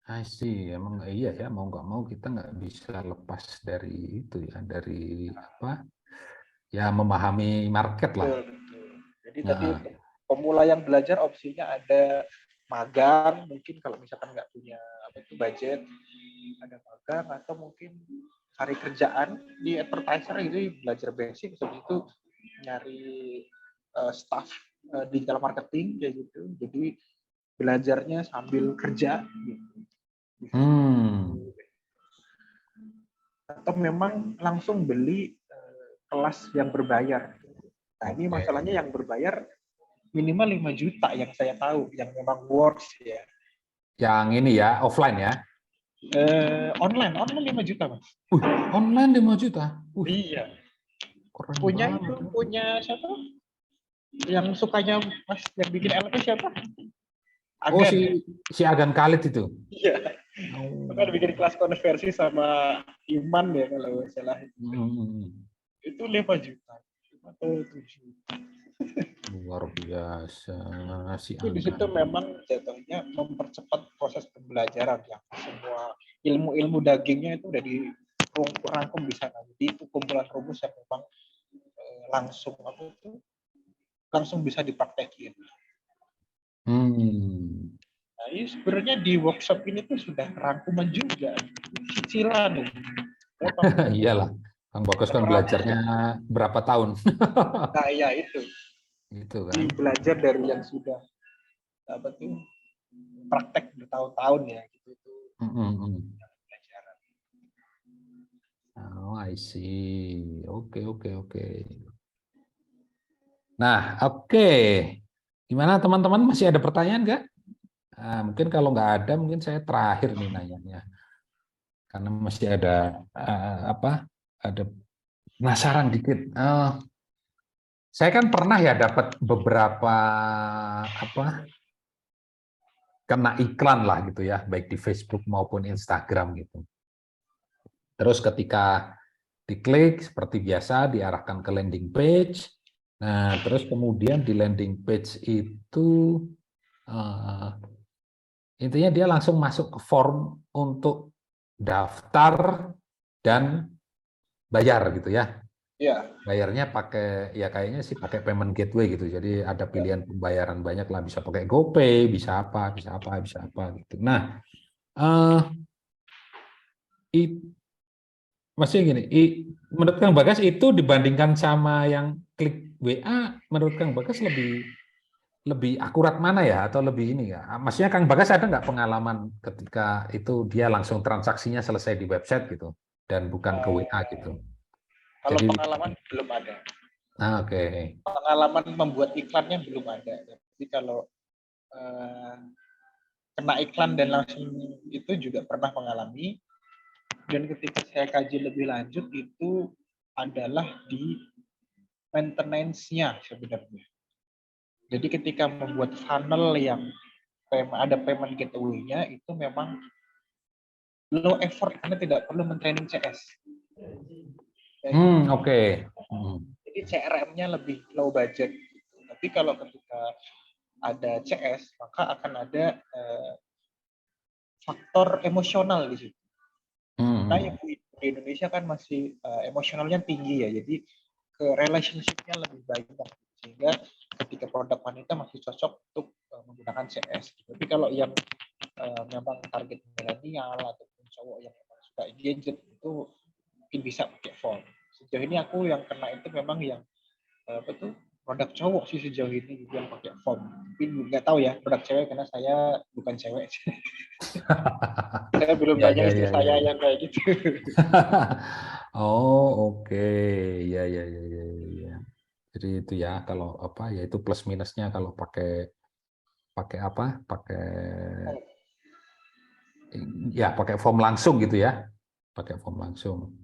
I see, emang iya ya, mau nggak mau kita nggak bisa lepas dari itu ya, dari ya memahami market lah. Betul. Jadi tadi pemula yang belajar opsinya ada magang, mungkin kalau misalkan nggak punya budget, ada magang, atau mungkin cari kerjaan di advertiser itu belajar basic, habis itu nyari staff digital marketing kayak gitu. Jadi belajarnya sambil kerja gitu. Atau memang langsung beli kelas yang berbayar. Nah, ini masalahnya yang berbayar minimal 5 juta yang saya tahu, yang memang works ya. Yang ini ya, offline ya? Online 5 juta, Mas. Online 5 juta? Iya. Punya siapa? Yang sukanya Mas yang bikin LP siapa? Agan. Si Agan Khalid itu? Iya. Kan bikin kelas konversi sama Iman ya kalau nggak salah. Itu 5 juta. 5 atau 7. Luar biasa si Itu di Angga. situ memang jatuhnya mempercepat proses pembelajaran ya. Semua ilmu-ilmu dagingnya itu udah dirangkum di sana. Jadi itu kumpulan rumus yang memang langsung bisa dipraktekin. Nah, ini sebenarnya di workshop ini tuh sudah rangkuman juga, cicilan. Iyalah, Kang Bagus kan belajarnya berapa tahun? Nah, ya itu. Itu kan. Belajar dari yang sudah praktek bertahun-tahun ya gitu itu. Pelajaran. Oh, I see. Oke. Nah, oke. Gimana teman-teman, masih ada pertanyaan nggak? Nah, mungkin kalau nggak ada, mungkin saya terakhir nih nanyanya. Karena masih ada ada penasaran dikit. Saya kan pernah ya dapat beberapa kena iklan lah gitu ya, baik di Facebook maupun Instagram gitu. Terus ketika diklik seperti biasa diarahkan ke landing page. Nah, terus kemudian di landing page itu intinya dia langsung masuk ke form untuk daftar dan bayar gitu ya. Iya. Bayarnya pakai ya kayaknya sih pakai payment gateway gitu. Jadi ada pilihan pembayaran banyak lah, bisa pakai GoPay, bisa apa gitu. Nah, maksudnya gini, menurut Kang Bagas itu dibandingkan sama yang klik WA, menurut Kang Bagas lebih akurat mana ya, atau lebih ini ya? Maksudnya Kang Bagas ada nggak pengalaman ketika itu dia langsung transaksinya selesai di website gitu dan bukan ke WA gitu? Kalau Jadi, pengalaman belum ada. Oke. Pengalaman membuat iklannya belum ada. Jadi kalau kena iklan dan langsung itu juga pernah mengalami. Dan ketika saya kaji lebih lanjut itu adalah di maintenance-nya sebenarnya. Jadi ketika membuat funnel yang ada payment gateway-nya itu memang low effort karena tidak perlu mentraining CS. Oke. Jadi CRM-nya lebih low budget. Tapi kalau ketika ada CS maka akan ada faktor emosional di situ. Nah, yang di Indonesia kan masih emosionalnya tinggi ya. Jadi ke relationship-nya lebih banyak sehingga ketika produk wanita masih cocok untuk menggunakan CS. Tapi kalau yang memang target milenial ataupun cowok yang memang suka gadget itu mungkin bisa pakai form. Sejauh ini aku yang kena itu memang yang produk cowok sih sejauh ini yang pakai form. Tapi nggak tahu ya produk cewek karena saya bukan cewek. Saya belum tanya istri saya yang kayak gitu. Oh, oke. Ya. Jadi itu ya kalau ya itu plus minusnya kalau pakai form langsung gitu ya. Pakai form langsung.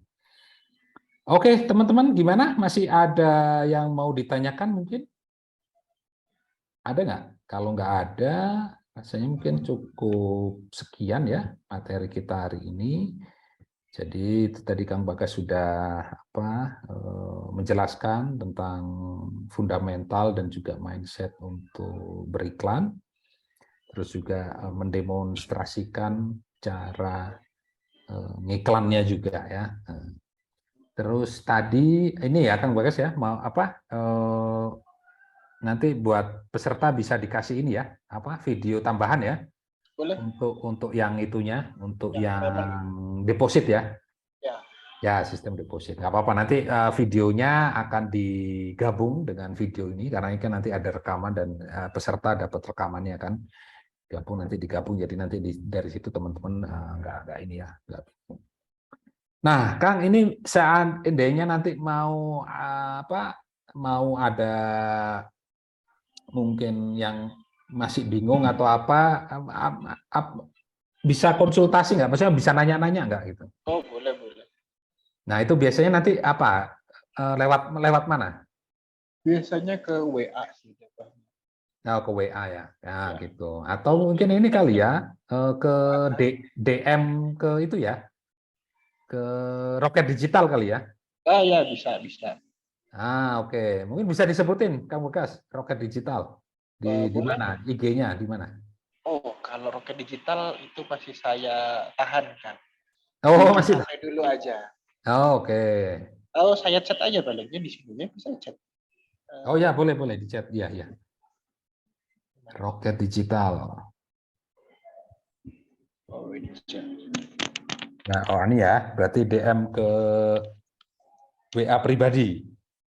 Oke, teman-teman gimana? Masih ada yang mau ditanyakan mungkin? Ada nggak? Kalau nggak ada, rasanya mungkin cukup sekian ya materi kita hari ini. Jadi itu tadi Kang Bagas sudah menjelaskan tentang fundamental dan juga mindset untuk beriklan. Terus juga mendemonstrasikan cara ngiklannya juga ya. Terus tadi ini ya Kang Bagas ya mau nanti buat peserta bisa dikasih ini ya video tambahan ya. Boleh. Untuk yang itunya, untuk yang deposit ya. Ya, sistem deposit. Nggak apa-apa, nanti videonya akan digabung dengan video ini, karena ini kan nanti ada rekaman dan peserta dapat rekamannya kan. Nanti digabung, jadi nanti dari situ teman-teman nggak ini ya. Nah, Kang, ini seandainya nanti mau mau ada mungkin yang masih bingung atau bisa konsultasi nggak? Maksudnya bisa nanya-nanya nggak gitu? Oh, boleh. Nah, itu biasanya nanti lewat mana? Biasanya ke WA sih. ke WA ya, ya gitu. Atau mungkin ini kali ya, ke DM ke itu ya, ke Roket Digital kali ya. Ya bisa. Oke. Mungkin bisa disebutin, Kang Bekas, Roket Digital. Di Boleh. mana? IG-nya di mana? Oh, kalau Roket Digital itu masih saya tahan kan. Oh, Di masih. cafe dulu aja. Oke. Oh, saya chat aja baliknya di sini ya, bisa chat. Oh ya, boleh di chat. Iya, ya. Roket Digital. Oh, ini chat. Nah, ini ya, berarti DM ke WA pribadi.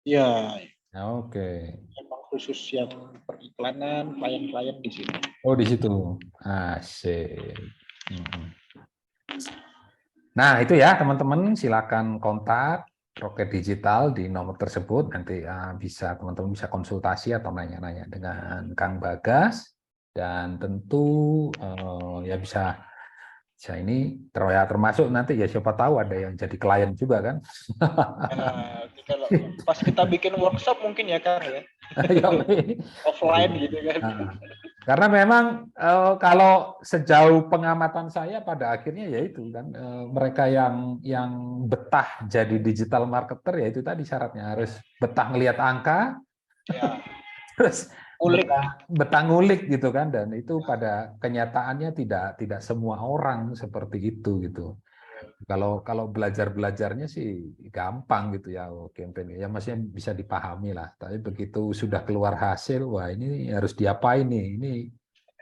Ya, Oke. emang khusus yang periklanan, klien-klien di sini. Oh, di situ. Asik. Mm-mm. Nah, itu ya, teman-teman, silakan kontak Roket Digital di nomor tersebut. Nanti bisa teman-teman bisa konsultasi atau nanya-nanya dengan Kang Bagas. Dan tentu ya bisa ini termasuk nanti ya siapa tahu ada yang jadi klien juga kan. Kalau pas kita bikin workshop mungkin ya Kang ya. Offline gitu kan. Karena memang kalau sejauh pengamatan saya pada akhirnya ya itu kan mereka yang betah jadi digital marketer ya itu tadi syaratnya harus betah ngelihat angka, ya. terus Ngulik. betah ngulik gitu kan, dan itu pada kenyataannya tidak semua orang seperti itu gitu. Kalau belajarnya sih gampang gitu ya, campaign ya maksudnya bisa dipahami lah. Tapi begitu sudah keluar hasil, wah ini harus diapain nih? Ini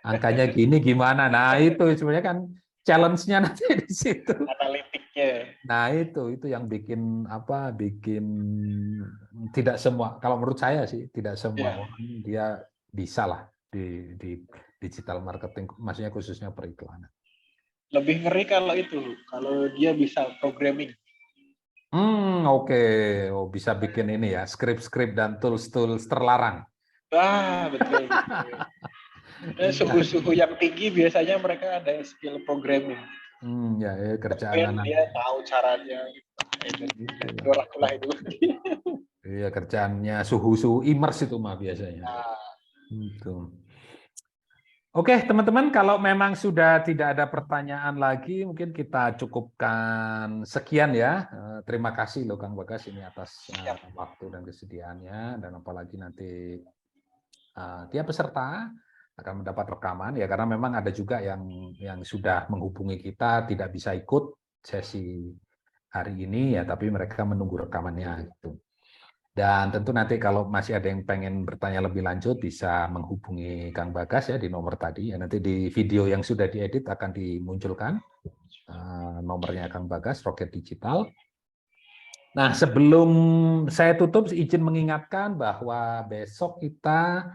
angkanya gini gimana? Nah itu sebenarnya kan challenge-nya nanti di situ. Analitiknya. Nah itu yang bikin tidak semua. Kalau menurut saya sih tidak semua orang dia bisa lah di digital marketing, maksudnya khususnya periklanan. Lebih ngeri kalau dia bisa programming. Oke. Oh, bisa bikin ini ya, skrip-skrip dan tools-tools terlarang. Betul. Suhu-suhu yang tinggi biasanya mereka ada skill programming. Ya, kerjaan anak. Dia tahu caranya. Itulah itu. Iya, kerjaannya suhu immerse itu mah biasanya. Gitu. Oke, teman-teman, kalau memang sudah tidak ada pertanyaan lagi, mungkin kita cukupkan sekian ya. Terima kasih loh Kang Bagas ini atas waktu dan kesediaannya, dan apalagi nanti tiap peserta akan mendapat rekaman ya, karena memang ada juga yang sudah menghubungi kita tidak bisa ikut sesi hari ini ya, tapi mereka menunggu rekamannya gitu. Dan tentu nanti kalau masih ada yang pengen bertanya lebih lanjut bisa menghubungi Kang Bagas ya di nomor tadi ya, nanti di video yang sudah diedit akan dimunculkan nomornya Kang Bagas Roket Digital. Nah, sebelum saya tutup izin mengingatkan bahwa besok kita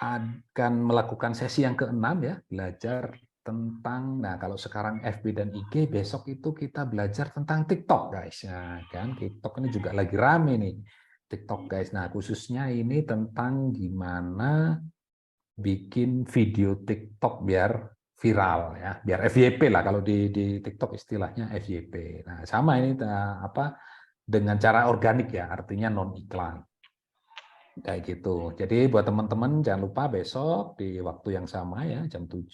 akan melakukan sesi yang ke-6 ya, belajar tentang, nah kalau sekarang FB dan IG, besok itu kita belajar tentang TikTok guys. Nah, kan TikTok ini juga lagi rame nih. TikTok guys. Nah, khususnya ini tentang gimana bikin video TikTok biar viral ya, biar FYP lah kalau di TikTok istilahnya FYP. Nah, sama ini dengan cara organik ya, artinya non iklan. Kayak gitu. Jadi buat teman-teman jangan lupa besok di waktu yang sama ya, jam 7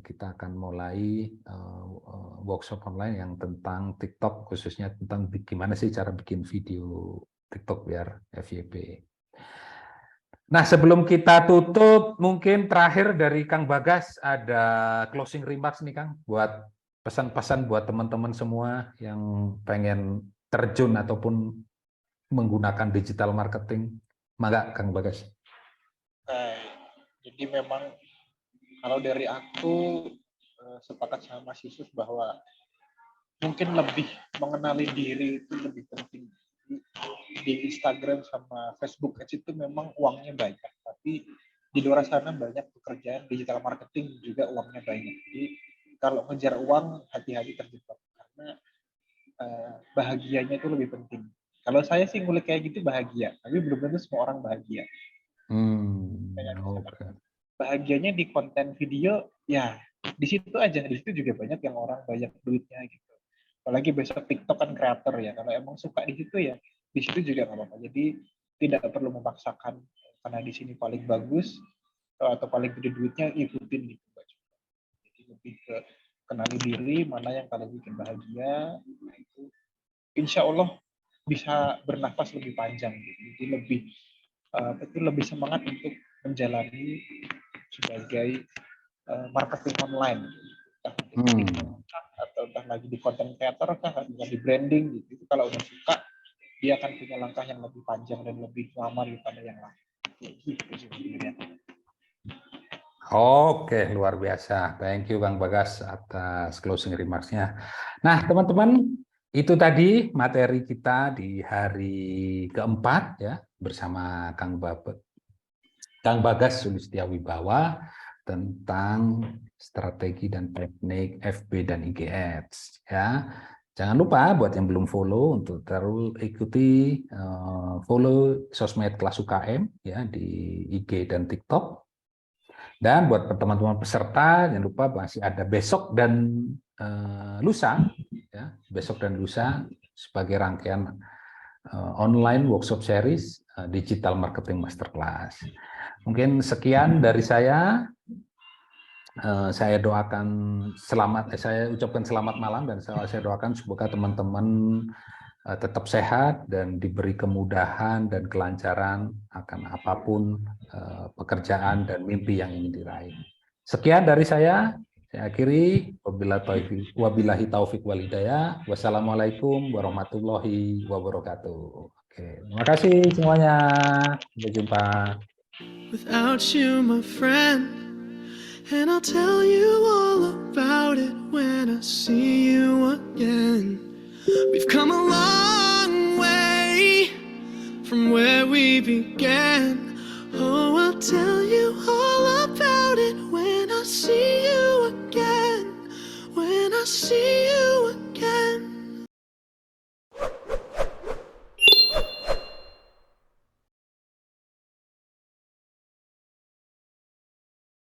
kita akan mulai workshop online yang tentang TikTok, khususnya tentang gimana sih cara bikin video TikTok biar FYP. Nah, sebelum kita tutup, mungkin terakhir dari Kang Bagas ada closing remarks nih Kang, buat pesan-pesan buat teman-teman semua yang pengen terjun ataupun menggunakan digital marketing. Mangga Kang Bagas. Jadi memang kalau dari aku sepakat sama Mas Yusuf bahwa mungkin lebih mengenali diri itu lebih penting. Di Instagram sama Facebook Ads itu memang uangnya banyak, tapi di luar sana banyak pekerjaan digital marketing juga uangnya banyak. Jadi kalau ngejar uang hati-hati terjebak, karena bahagianya itu lebih penting. Kalau saya sih ngulik kayak gitu bahagia, tapi belum tentu semua orang bahagia. Bahagianya di konten video ya di situ aja, di situ juga banyak yang orang banyak duitnya gitu. Apalagi besok TikTok kan kreator ya, kalau emang suka di situ ya di situ juga nggak apa-apa. Jadi tidak perlu memaksakan karena di sini paling bagus atau paling gede duitnya, ikutin gitu Mbak. Jadi lebih ke kenali diri mana yang kalian bikin bahagia, nah itu insya Allah bisa bernafas lebih panjang gitu. Jadi lebih semangat untuk menjalani sebagai marketing online gitu. Atau entah lagi di content creator kah, atau di branding gitu. Itu kalau udah suka, dia akan punya langkah yang lebih panjang dan lebih lama daripada yang lain. Gitu sebenarnya. Oke, luar biasa. Thank you Kang Bagas atas closing remarks-nya. Nah, teman-teman, itu tadi materi kita di hari keempat ya bersama Kang Bagas Sulistiawibawa tentang strategi dan teknik FB dan IG Ads ya. Jangan lupa buat yang belum follow untuk terus ikuti follow sosmed kelas UKM ya di IG dan TikTok. Dan buat teman-teman peserta jangan lupa masih ada besok dan lusa ya, besok dan lusa sebagai rangkaian online workshop series digital marketing masterclass. Mungkin sekian dari saya. Saya doakan saya ucapkan selamat malam dan saya doakan semoga teman-teman tetap sehat dan diberi kemudahan dan kelancaran akan apapun pekerjaan dan mimpi yang ingin diraih. Sekian dari saya akhiri. Wabillahi taufik wal hidayah. Wassalamualaikum warahmatullahi wabarakatuh. Oke, terima kasih semuanya. Sampai jumpa. Without you, my friend, and I'll tell you all about it when I see you again. We've come a long way from where we began. Oh, I'll tell you all about it when I see you again. When I see you